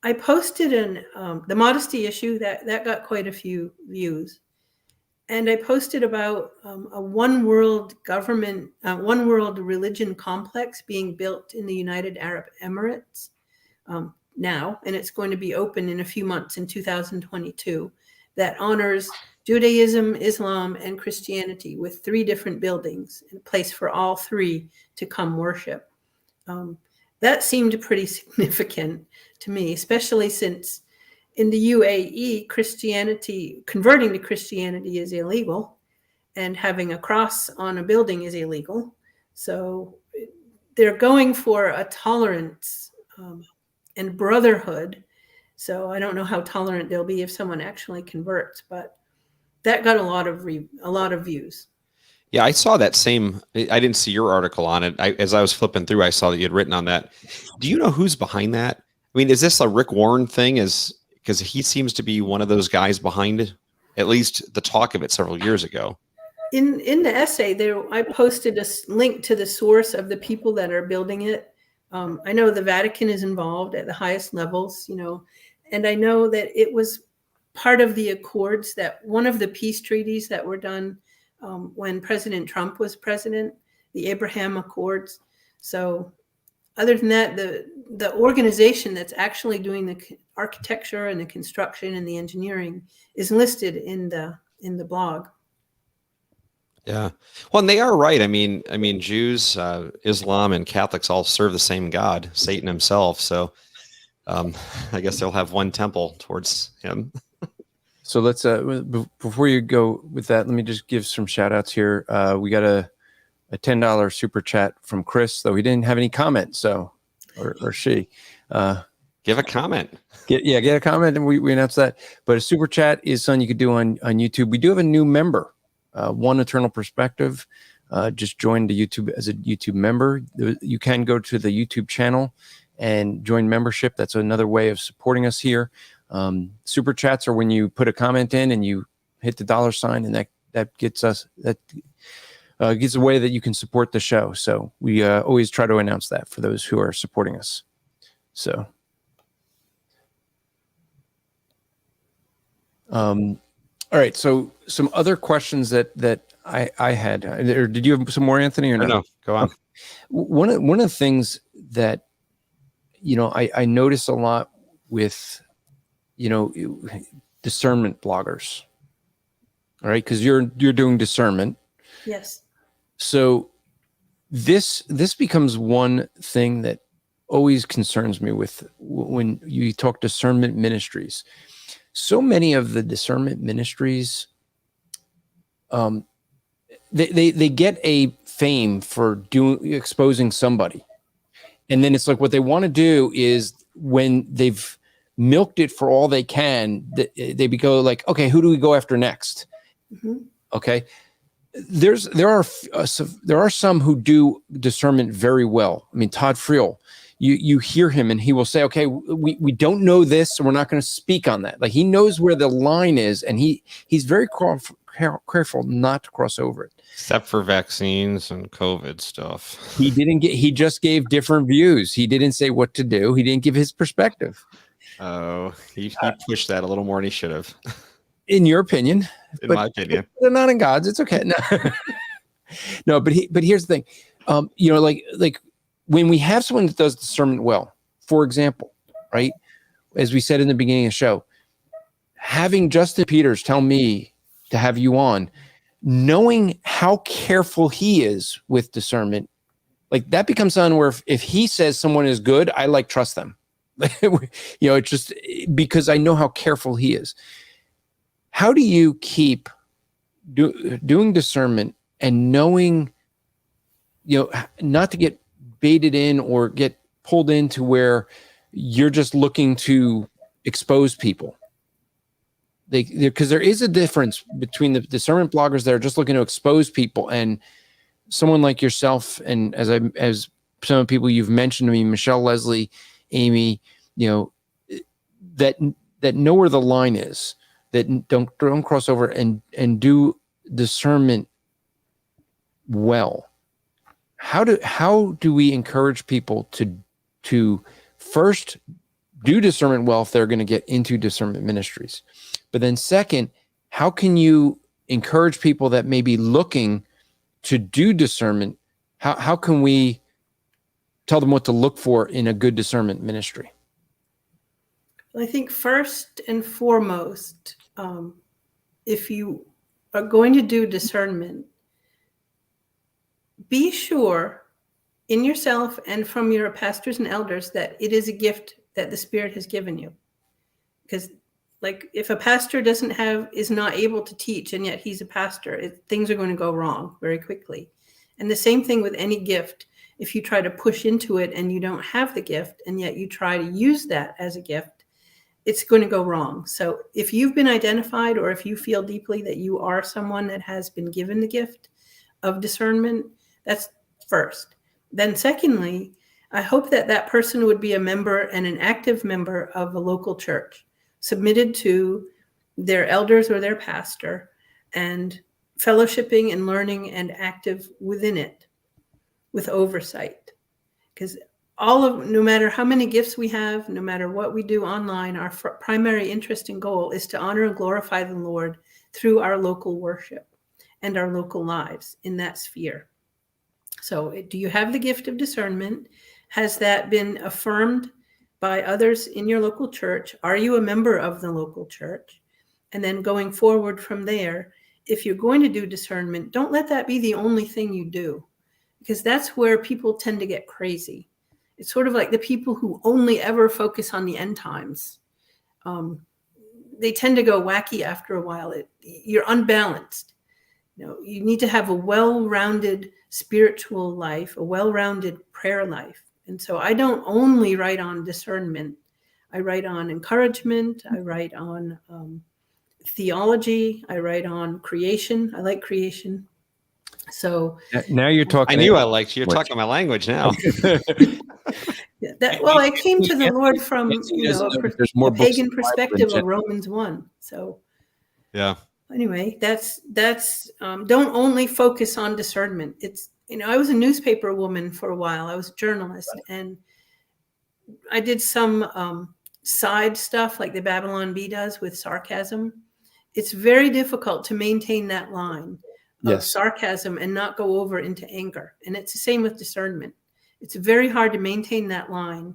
I posted the Modesty issue that got quite a few views. And I posted about a one world government, one world religion complex being built in the United Arab Emirates now, and it's going to be open in a few months in 2022, that honors Judaism, Islam, and Christianity with 3 different buildings, and a place for all 3 to come worship. That seemed pretty significant to me, especially since in the UAE, converting to Christianity is illegal, and having a cross on a building is illegal. So they're going for a tolerance and brotherhood. So I don't know how tolerant they'll be if someone actually converts, but that got a lot of views. Yeah, I saw that same. I didn't see your article on it. As I was flipping through, I saw that you had written on that. Do you know who's behind that? I mean, is this a Rick Warren thing? Because he seems to be one of those guys behind it, at least the talk of it several years ago. In the essay there, I posted a link to the source of the people that are building it. I know the Vatican is involved at the highest levels, and I know that it was part of the accords, that one of the peace treaties that were done when President Trump was president, the Abraham Accords. So other than that, the organization that's actually doing the architecture and the construction and the engineering is listed in the blog. Yeah. Well, and they are right. I mean, Jews, Islam, and Catholics all serve the same God, Satan himself. So I guess they'll have one temple towards him. So let's before you go with that, let me just give some shout outs here. We got a $10 super chat from Chris, though he didn't have any comment. So, or she, give a comment. Get a comment, and we announced that. But a super chat is something you could do on YouTube. We do have a new member, One Eternal Perspective. Just joined the YouTube as a YouTube member. You can go to the YouTube channel and join membership. That's another way of supporting us here. Super chats are when you put a comment in and you hit the $sign, and that gets us gets a way that you can support the show. So we always try to announce that for those who are supporting us. So, all right. So some other questions that I had. Or did you have some more, Anthony, or no? No, go on. Okay. One of the things that I notice a lot with discernment bloggers. All right, because you're doing discernment. Yes. So this becomes one thing that always concerns me with when you talk discernment ministries. So many of the discernment ministries, they get a fame for exposing somebody, and then it's like what they want to do is when they've milked it for all they can, they go like, okay, who do we go after next? Mm-hmm. Okay. There are some who do discernment very well. I mean, Todd Friel, you hear him and he will say, okay, we don't know this, so we're not going to speak on that. Like, he knows where the line is, and he's very careful not to cross over it. Except for vaccines and COVID stuff. He just gave different views. He didn't say what to do. He didn't give his perspective. Oh, he pushed that a little more than he should have. In your opinion. In my opinion. They're not in God's. It's okay. No, but here's the thing. Like when we have someone that does discernment well, for example, right? As we said in the beginning of the show, having Justin Peters tell me to have you on, knowing how careful he is with discernment, like that becomes something where if he says someone is good, I trust them. It's just because I know how careful he is. How do you keep doing discernment and knowing, not to get baited in or get pulled into where you're just looking to expose people? Because there is a difference between the discernment bloggers that are just looking to expose people and someone like yourself, and as some of the people you've mentioned to me, Michelle, Leslie, Amy, that know where the line is, that don't cross over and do discernment well. How do we encourage people to first do discernment well if they're going to get into discernment ministries? But then second, how can you encourage people that may be looking to do discernment? How can we tell them what to look for in a good discernment ministry? I think first and foremost, if you are going to do discernment, be sure in yourself and from your pastors and elders that it is a gift that the Spirit has given you. Because like if a pastor is not able to teach and yet he's a pastor, things are going to go wrong very quickly. And the same thing with any gift. If you try to push into it and you don't have the gift and yet you try to use that as a gift, it's going to go wrong. So if you've been identified or if you feel deeply that you are someone that has been given the gift, of discernment. That's first. Then secondly, I hope that that person would be a member and an active member of a local church, submitted to their elders or their pastor, and fellowshipping and learning and active within it with oversight. Because no matter how many gifts we have, no matter what we do online, our primary interest and goal is to honor and glorify the Lord through our local worship and our local lives in that sphere. So do you have the gift of discernment? Has that been affirmed by others in your local church? Are you a member of the local church? And then going forward from there, if you're going to do discernment, don't let that be the only thing you do, because that's where people tend to get crazy. It's sort of like the people who only ever focus on the end times. They tend to go wacky after a while. You're unbalanced. You need to have a well-rounded spiritual life, a well-rounded prayer life. And so I don't only write on discernment. I write on encouragement. I write on theology. I write on creation. I like creation. So now you're talking. I knew I liked you. You're talking my language now. I came to the Lord from a pagan perspective of Romans 1. So yeah. Anyway, that's don't only focus on discernment. It's I was a newspaper woman for a while. I was a journalist, and I did some side stuff like the Babylon Bee does with sarcasm. It's very difficult to maintain that line of sarcasm and not go over into anger. And it's the same with discernment. It's very hard to maintain that line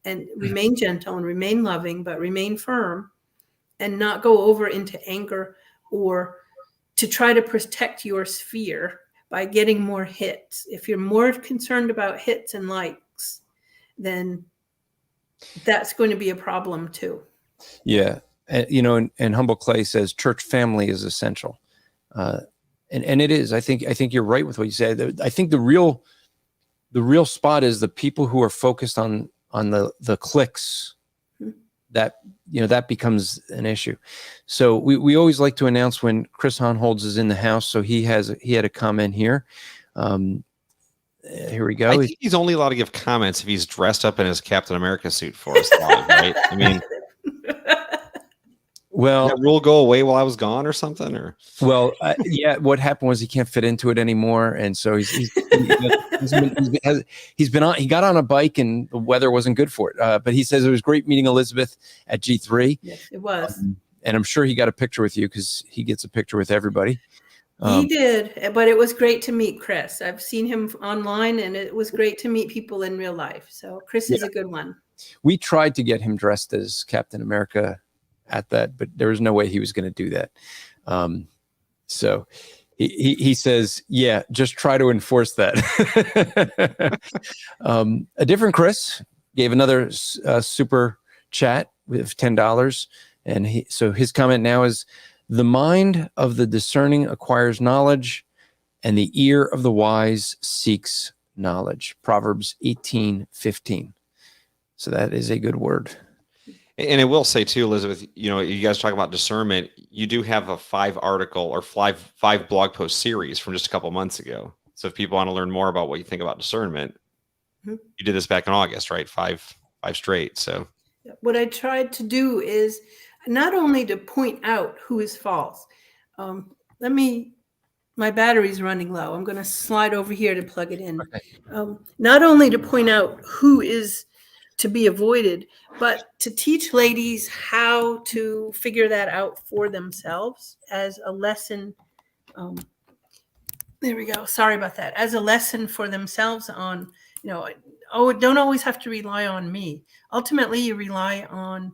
and remain gentle and remain loving, but remain firm and not go over into anger or to try to protect your sphere by getting more hits. If you're more concerned about hits and likes, then that's going to be a problem too. Yeah. And Humble Clay says church family is essential. And it is. I think you're right with what you said. I think the real spot is the people who are focused on the clicks, that becomes an issue. So we always like to announce when Chris Honholz is in the house. So he had a comment here. Here we go. I think he's only allowed to give comments if he's dressed up in his Captain America suit for us live, right? I mean, well, did that rule go away while I was gone or something? Or what happened was he can't fit into it anymore, and so he got on a bike and the weather wasn't good for it. But he says it was great meeting Elizabeth at G3. Yes, it was. And I'm sure he got a picture with you because he gets a picture with everybody. He did, but it was great to meet Chris. I've seen him online, and it was great to meet people in real life. So Chris is a good one. We tried to get him dressed as Captain America at that, but there was no way he was going to do that. So he says, yeah, just try to enforce that. A different Chris gave another super chat with $10. And his comment now is, the mind of the discerning acquires knowledge, and the ear of the wise seeks knowledge. Proverbs 18:15. So that is a good word. And I will say too, Elizabeth, you guys talk about discernment. You do have a 5-article or five blog post series from just a couple months ago. So if people want to learn more about what you think about discernment, you did this back in August, right? Five straight. So what I tried to do is not only to point out who is false. My battery's running low. I'm going to slide over here to plug it in. Okay. Not only to point out who is to be avoided, but to teach ladies how to figure that out for themselves as a lesson. There we go. Sorry about that. As a lesson for themselves on, don't always have to rely on me. Ultimately, you rely on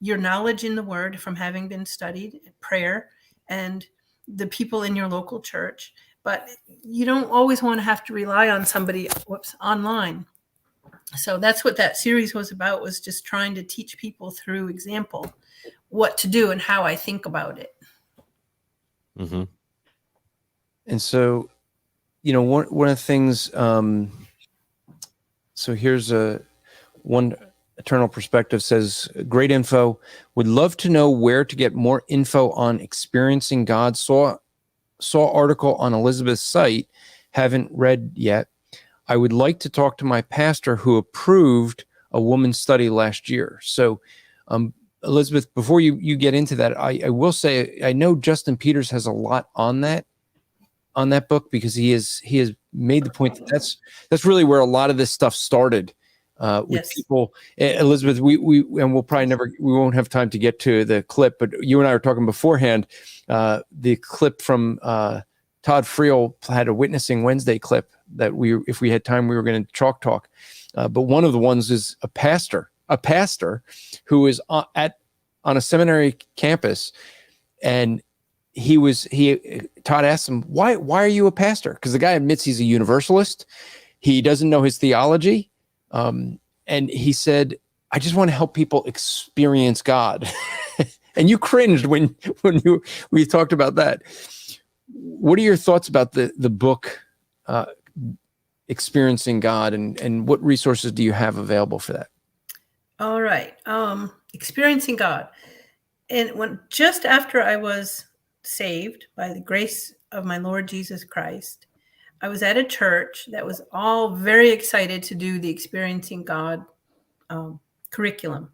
your knowledge in the word from having been studied, prayer, and the people in your local church. But you don't always want to have to rely on somebody online. So that's what that series was about, was just trying to teach people through example what to do and how I think about it. Mm-hmm. And so, one of the things, so here's one Eternal Perspective says, great info. Would love to know where to get more info on experiencing God. Saw saw article on Elizabeth's site, haven't read yet. I would like to talk to my pastor who approved a woman's study last year. So, Elizabeth, before you get into that, I will say, I know Justin Peters has a lot on that book, because he has made the point that that's really where a lot of this stuff started. With people, Elizabeth, we and we'll probably we won't have time to get to the clip, but you and I were talking beforehand. The clip from Todd Friel had a Witnessing Wednesday clip that if we had time, we were going to chalk talk. But one of the ones is a pastor who is on a seminary campus, and Todd asked him, why are you a pastor? Because the guy admits he's a universalist. He doesn't know his theology. And he said, I just want to help people experience God. And you cringed when we talked about that. What are your thoughts about the book, Experiencing God, and what resources do you have available for that? All right. Experiencing God. And just after I was saved by the grace of my Lord Jesus Christ, I was at a church that was all very excited to do the Experiencing God curriculum.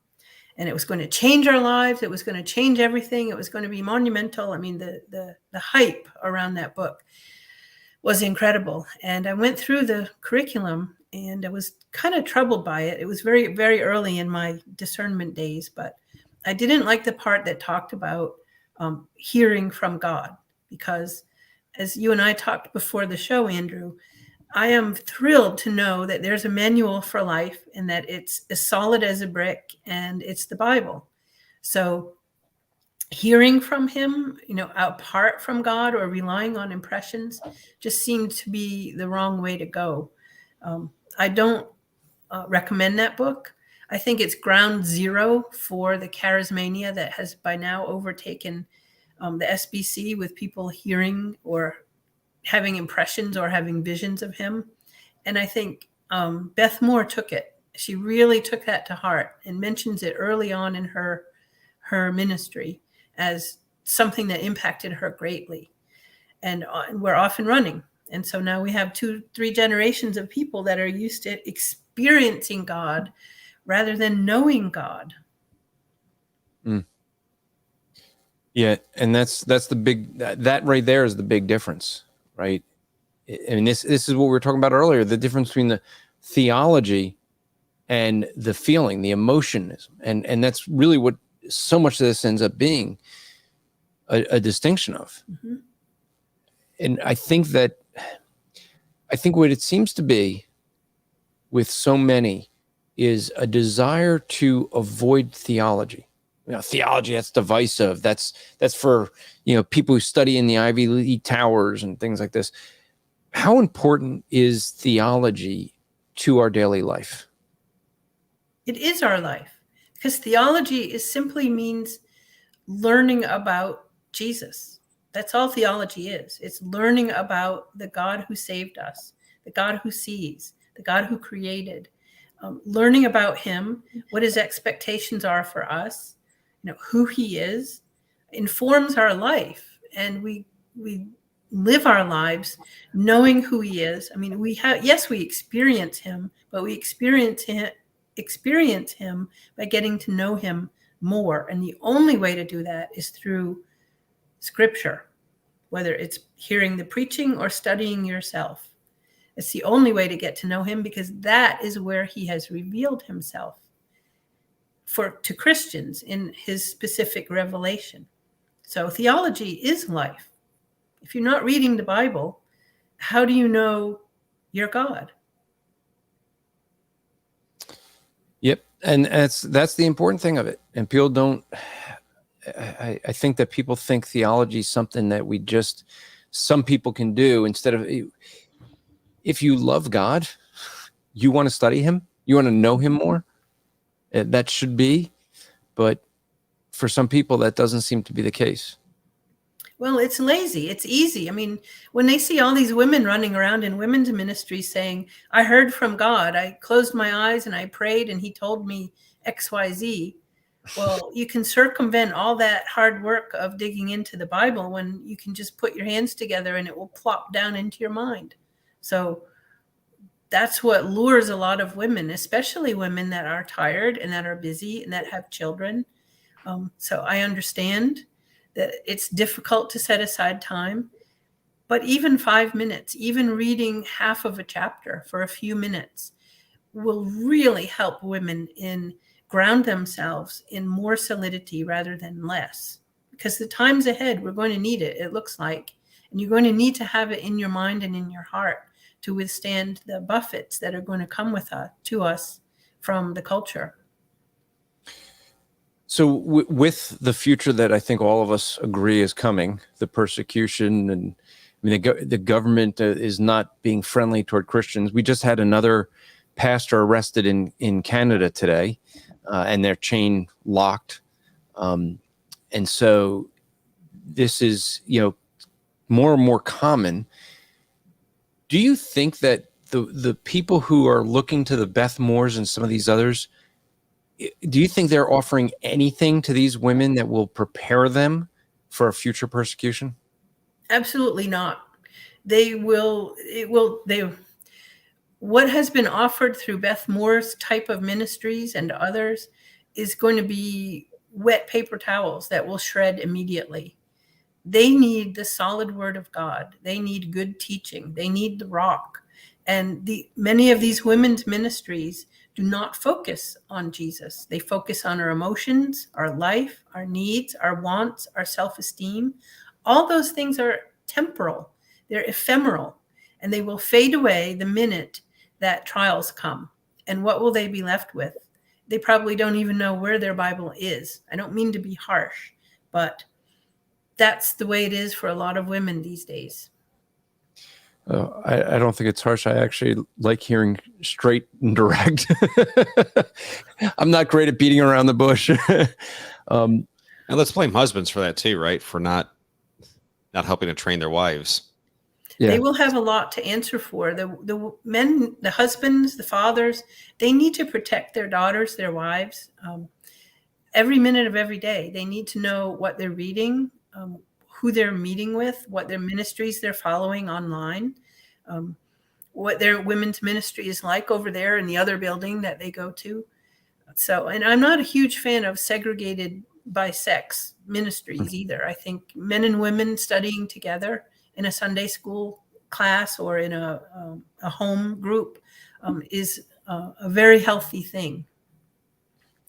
And it was going to change our lives. It was going to change everything. It was going to be monumental. I mean, the hype around that book was incredible. And I went through the curriculum, and I was kind of troubled by it. It was very, very early in my discernment days, but I didn't like the part that talked about hearing from God, because as you and I talked before the show, Andrew, I am thrilled to know that there's a manual for life, and that it's as solid as a brick, and it's the Bible. So hearing from him, apart from God or relying on impressions, just seemed to be the wrong way to go. I don't recommend that book. I think it's ground zero for the charismania that has by now overtaken the SBC, with people hearing or having impressions or having visions of him. And I think Beth Moore took it. She really took that to heart and mentions it early on in her ministry as something that impacted her greatly. And we're off and running. And so now we have 2-3 generations of people that are used to experiencing God rather than knowing God. Mm. Yeah, and that's the big, that right there is the big difference, right? I mean, this is what we were talking about earlier, the difference between the theology and the feeling, the emotionism. And that's really what so much of this ends up being a distinction of. Mm-hmm. And I think what it seems to be with so many is a desire to avoid theology. Theology, that's divisive. That's for, people who study in the Ivy League towers and things like this. How important is theology to our daily life? It is our life, because theology simply means learning about Jesus. That's all theology is. It's learning about the God who saved us, the God who sees, the God who created, learning about him, what his expectations are for us, who he is, informs our life. And we live our lives knowing who he is. I mean, we experience him, but we experience him by getting to know him more. And the only way to do that is through Scripture, whether it's hearing the preaching or studying yourself. It's the only way to get to know him, because that is where he has revealed himself to Christians in his specific revelation. So theology is life. If you're not reading the Bible, how do you know your God? Yep. And that's the important thing of it. And people don't, I think that people think theology is something that some people can do instead of, if you love God, you want to study him, you want to know him more, that should be. But for some people, that doesn't seem to be the case. Well, it's lazy. It's easy. I mean, when they see all these women running around in women's ministry saying, I heard from God, I closed my eyes and I prayed and he told me XYZ. Well, you can circumvent all that hard work of digging into the Bible when you can just put your hands together and it will plop down into your mind. So that's what lures a lot of women, especially women that are tired and that are busy and that have children. So I understand that it's difficult to set aside time, but even 5 minutes, even reading half of a chapter for a few minutes will really help women in ground themselves in more solidity rather than less. Because the times ahead, we're going to need it, it looks like. And you're going to need to have it in your mind and in your heart to withstand the buffets that are going to come to us from the culture. So with the future that I think all of us agree is coming, the persecution, and I mean, the government is not being friendly toward Christians. We just had another pastor arrested in Canada today, and their chain locked. And so this is, more and more common. Do you think that the people who are looking to the Beth Moores and some of these others, do you think they're offering anything to these women that will prepare them for a future persecution? Absolutely not. What has been offered through Beth Moore's type of ministries and others is going to be wet paper towels that will shred immediately. They need the solid word of God. They need good teaching. They need the rock. And many of these women's ministries do not focus on Jesus. They focus on our emotions, our life, our needs, our wants, our self-esteem. All those things are temporal. They're ephemeral, and they will fade away the minute that trials come. And what will they be left with? They probably don't even know where their Bible is. I don't mean to be harsh, but that's the way it is for a lot of women these days. I don't think it's harsh. I actually like hearing straight and direct. I'm not great at beating around the bush. And let's blame husbands for that too, right? For not helping to train their wives. Yeah. They will have a lot to answer for. The men, the husbands, the fathers, they need to protect their daughters, their wives, every minute of every day. They need to know what they're reading, who they're meeting with, what their ministries they're following online, what their women's ministry is like over there in the other building that they go to. So, and I'm not a huge fan of segregated by sex ministries either. I think men and women studying together in a Sunday school class or in a home group is a very healthy thing.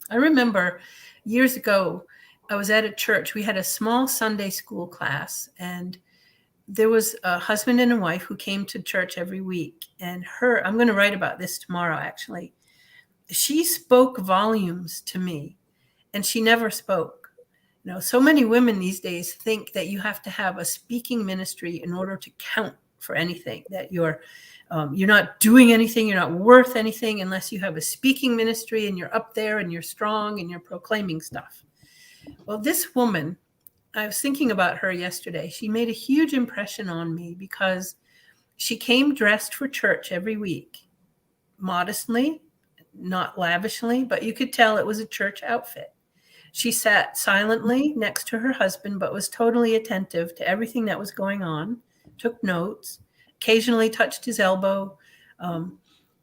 I remember years ago, I was at a church. We had a small Sunday school class, and there was a husband and a wife who came to church every week. And I'm going to write about this tomorrow, actually. She spoke volumes to me, and she never spoke. So many women these days think that you have to have a speaking ministry in order to count for anything, that you're not doing anything, you're not worth anything unless you have a speaking ministry and you're up there and you're strong and you're proclaiming stuff. Well, this woman, I was thinking about her yesterday. She made a huge impression on me because she came dressed for church every week, modestly, not lavishly, but you could tell it was a church outfit. She sat silently next to her husband, but was totally attentive to everything that was going on, took notes, occasionally touched his elbow,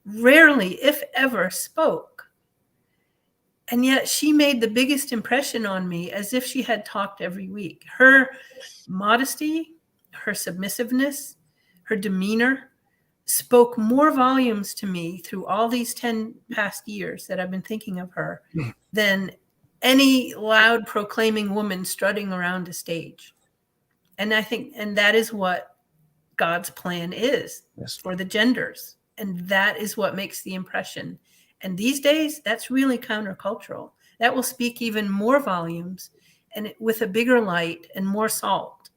rarely, if ever, spoke. And yet she made the biggest impression on me, as if she had talked every week. Her modesty, her submissiveness, her demeanor spoke more volumes to me through all these 10 past years that I've been thinking of her than any loud proclaiming woman strutting around a stage. And I think, and that is what God's plan is for the genders. And that is what makes the impression. And these days, that's really countercultural. That will speak even more volumes and with a bigger light and more salt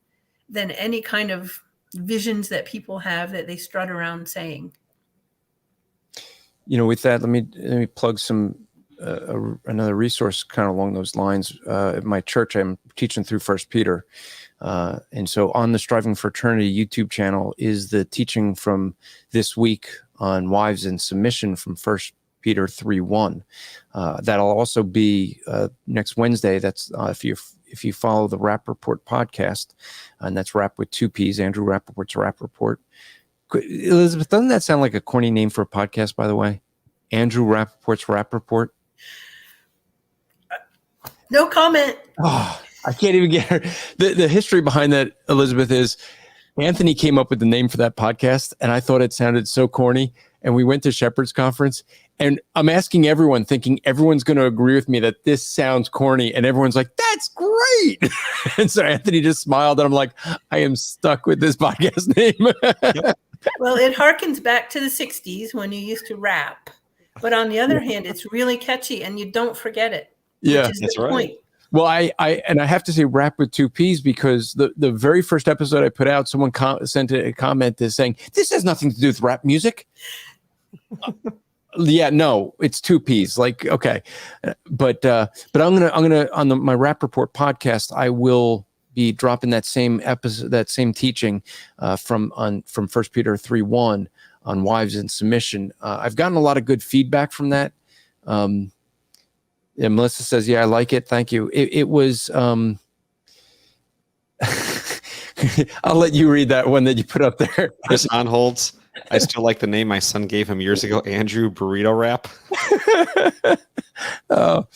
than any kind of visions that people have that they strut around saying. With that, let me plug some another resource kind of along those lines. At my church, I'm teaching through 1 Peter. And so on the Striving for Eternity YouTube channel is the teaching from this week on wives and submission from 1 Peter 3:1. That'll also be next Wednesday. That's if you follow the Rap Report podcast, and that's Rap with 2 P's, Andrew Rappaport's Rap Report. Elizabeth, doesn't that sound like a corny name for a podcast, by the way? Andrew Rappaport's Rap Report? No comment. Oh, I can't even get her. The history behind that, Elizabeth, is Anthony came up with the name for that podcast, and I thought it sounded so corny. And we went to Shepherd's Conference, and I'm asking everyone, thinking everyone's going to agree with me that this sounds corny, and everyone's like, "That's great!" And so Anthony just smiled, and I'm like, "I am stuck with this podcast name." Yep. Well, it harkens back to the 60s when you used to rap. But on the other hand, it's really catchy, and you don't forget it. Yeah, which is that's the right. point. Well, I have to say Rap with 2 P's because the very first episode I put out, someone sent a comment that's saying, "This has nothing to do with rap music." Yeah, no, it's 2 P's. Like, okay, but I'm gonna on my Rap Report podcast, I will be dropping that same episode, that same teaching from 1 Peter 3:1 on wives and submission. I've gotten a lot of good feedback from that. And Melissa says, "Yeah, I like it. Thank you." It was. I'll let you read that one that you put up there. Chris Onholtz. I still like the name my son gave him years ago, Andrew Burrito Wrap. But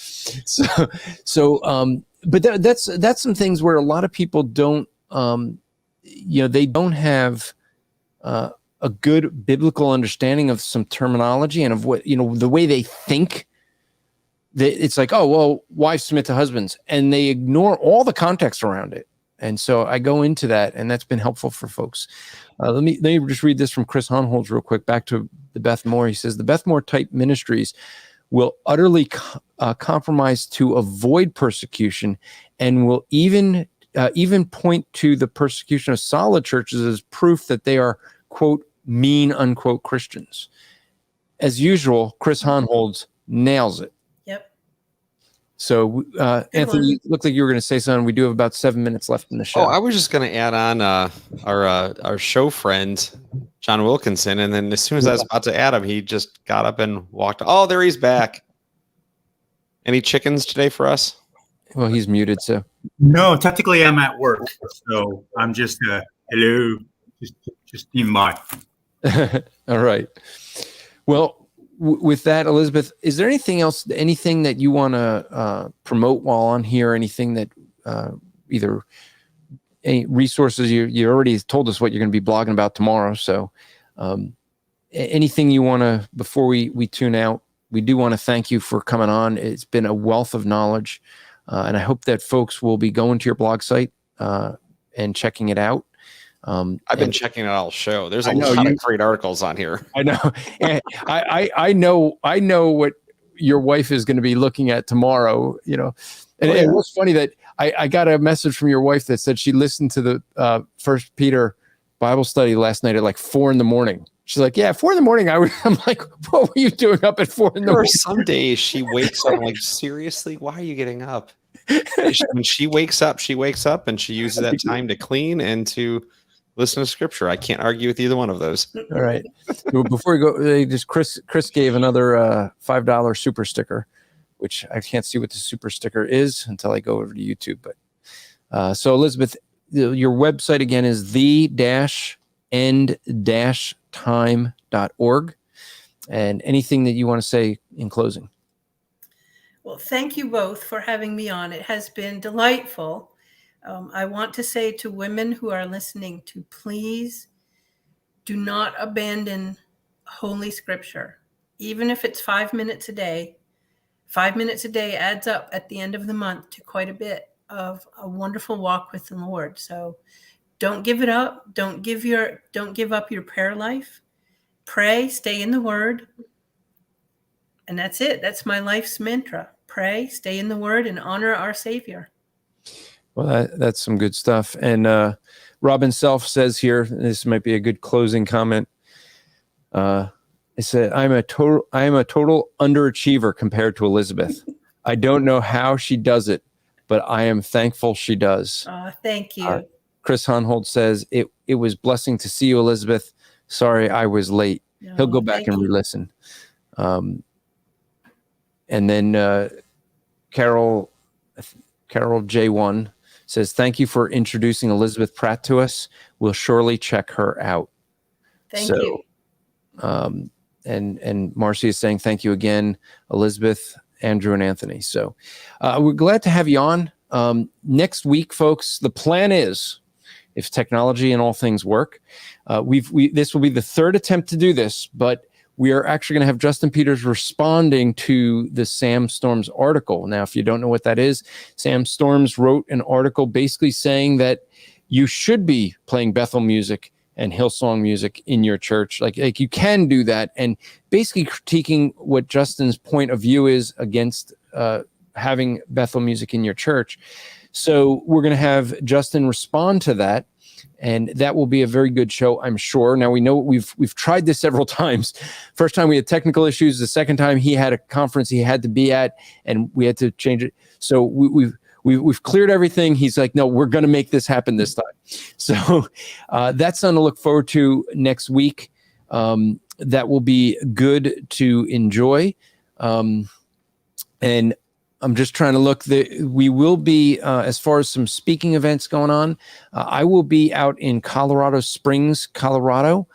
that's some things where a lot of people don't, they don't have a good biblical understanding of some terminology and of what, the way they think. It's like, oh, well, wives submit to husbands, and they ignore all the context around it. And so I go into that, and that's been helpful for folks. Let me just read this from Chris Onholtz real quick. Back to the Beth Moore. He says, the Beth Moore type ministries will utterly compromise to avoid persecution, and will even point to the persecution of solid churches as proof that they are, quote, mean, unquote, Christians. As usual, Chris Onholtz nails it. So, Anthony, you looked like you were going to say something. We do have about 7 minutes left in the show. Oh, I was just going to add on our show friend, John Wilkinson. And then as soon as I was about to add him, he just got up and walked. Oh, there he's back. Any chickens today for us? Well, he's muted, so. No, technically I'm at work. So I'm just, hello, just in by. All right. Well, with that, Elizabeth, is there anything else, anything that you want to promote while on here? Anything that either any resources you already told us what you're going to be blogging about tomorrow. So anything you want to, before we tune out, we do want to thank you for coming on. It's been a wealth of knowledge. And I hope that folks will be going to your blog site and checking it out. I've been checking it all show. There's a lot of great articles on here. I know. And I know what your wife is going to be looking at tomorrow, And it was funny that I got a message from your wife that said she listened to the 1 Peter Bible study last night at like 4 a.m. She's like, yeah, 4 a.m. I'm like, what were you doing up at 4 a.m? Some days she wakes up, I'm like, seriously, why are you getting up? When she wakes up, and she uses that time to clean and to listen to scripture. I can't argue with either one of those. All right. Before we go, just Chris gave another $5 super sticker, which I can't see what the super sticker is until I go over to YouTube. But so Elizabeth, your website again is the-end-time.org. And anything that you want to say in closing? Well, thank you both for having me on. It has been delightful. I want to say to women who are listening to please do not abandon Holy Scripture. Even if it's 5 minutes a day, 5 minutes a day adds up at the end of the month to quite a bit of a wonderful walk with the Lord. So don't give it up. Don't give up your prayer life. Pray, stay in the Word. And that's it. That's my life's mantra. Pray, stay in the Word, and honor our Savior. Well, that's some good stuff. And Robin Self says here, this might be a good closing comment. It said, I am a total underachiever compared to Elizabeth. I don't know how she does it, but I am thankful she does. Thank you. Chris Onholtz says, it was blessing to see you, Elizabeth. Sorry, I was late. He'll go back and re-listen. And then Carol J1 says, thank you for introducing Elizabeth Pratt to us. We'll surely check her out. Thank you. And Marcy is saying, thank you again, Elizabeth, Andrew, and Anthony. So we're glad to have you on. Next week, folks, the plan is, if technology and all things work, this will be the third attempt to do this, but we are actually going to have Justin Peters responding to the Sam Storms article. Now, if you don't know what that is, Sam Storms wrote an article basically saying that you should be playing Bethel music and Hillsong music in your church. Like you can do that, and basically critiquing what Justin's point of view is against having Bethel music in your church. So we're going to have Justin respond to that, and that will be a very good show, I'm sure. Now, we know we've tried this several times. First time we had technical issues. The second time he had a conference he had to be at, and we had to change it. So we've cleared everything. He's like, no, we're going to make this happen this time. So that's something to look forward to next week. That will be good to enjoy. And I'm just trying to look. We will be, as far as some speaking events going on, I will be out in Colorado Springs, Colorado.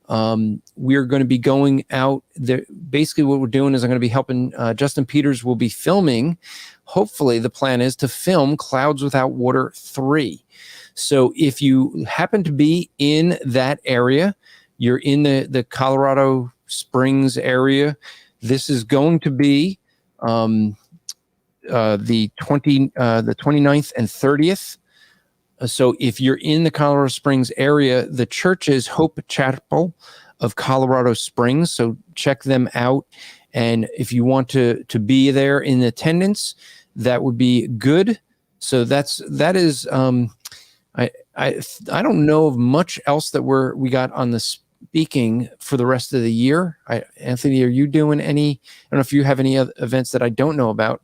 We're going to be going out there. Basically, what we're doing is I'm going to be helping Justin Peters will be filming. Hopefully, the plan is to film Clouds Without Water 3. So if you happen to be in that area, you're in the Colorado Springs area, this is going to be the 29th and 30th. So if you're in the Colorado Springs area, the church is Hope Chapel of Colorado Springs. So check them out. And if you want to be there in attendance, that would be good. So that is I don't know of much else that we got on the speaking for the rest of the year. Anthony, are you doing any? I don't know if you have any other events that I don't know about.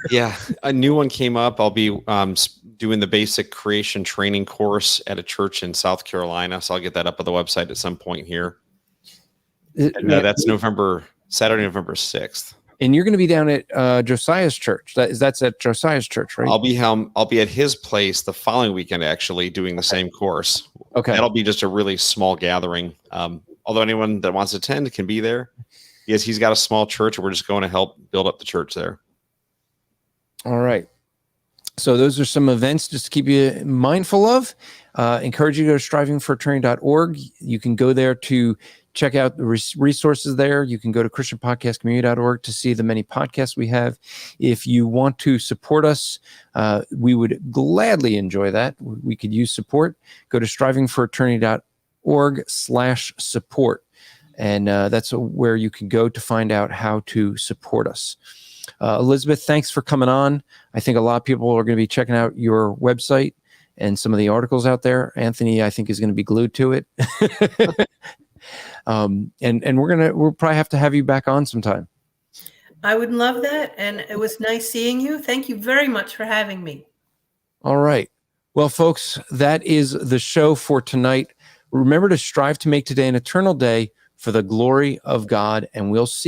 Yeah, a new one came up. I'll be doing the basic creation training course at a church in South Carolina. So I'll get that up on the website at some point here. And, that's Saturday, November 6th. And you're going to be down at Josiah's church. That's at Josiah's church, right? I'll be at his place the following weekend, actually, doing the same course. Okay. That'll be just a really small gathering. Although anyone that wants to attend can be there. Yes, he's got a small church, and we're just going to help build up the church there. All right. So those are some events just to keep you mindful of. Encourage you to go to strivingforeternity.org. You can go there to check out the resources there. You can go to christianpodcastcommunity.org to see the many podcasts we have. If you want to support us, we would gladly enjoy that. We could use support. Go to strivingforeternity.org/support. And that's where you can go to find out how to support us. Elizabeth, thanks for coming on. I think a lot of people are going to be checking out your website and some of the articles out there. Anthony, I think, is going to be glued to it. And we'll probably have to have you back on sometime. I would love that. And it was nice seeing you. Thank you very much for having me. All right. Well, folks, that is the show for tonight. Remember to strive to make today an eternal day for the glory of God, and we'll see you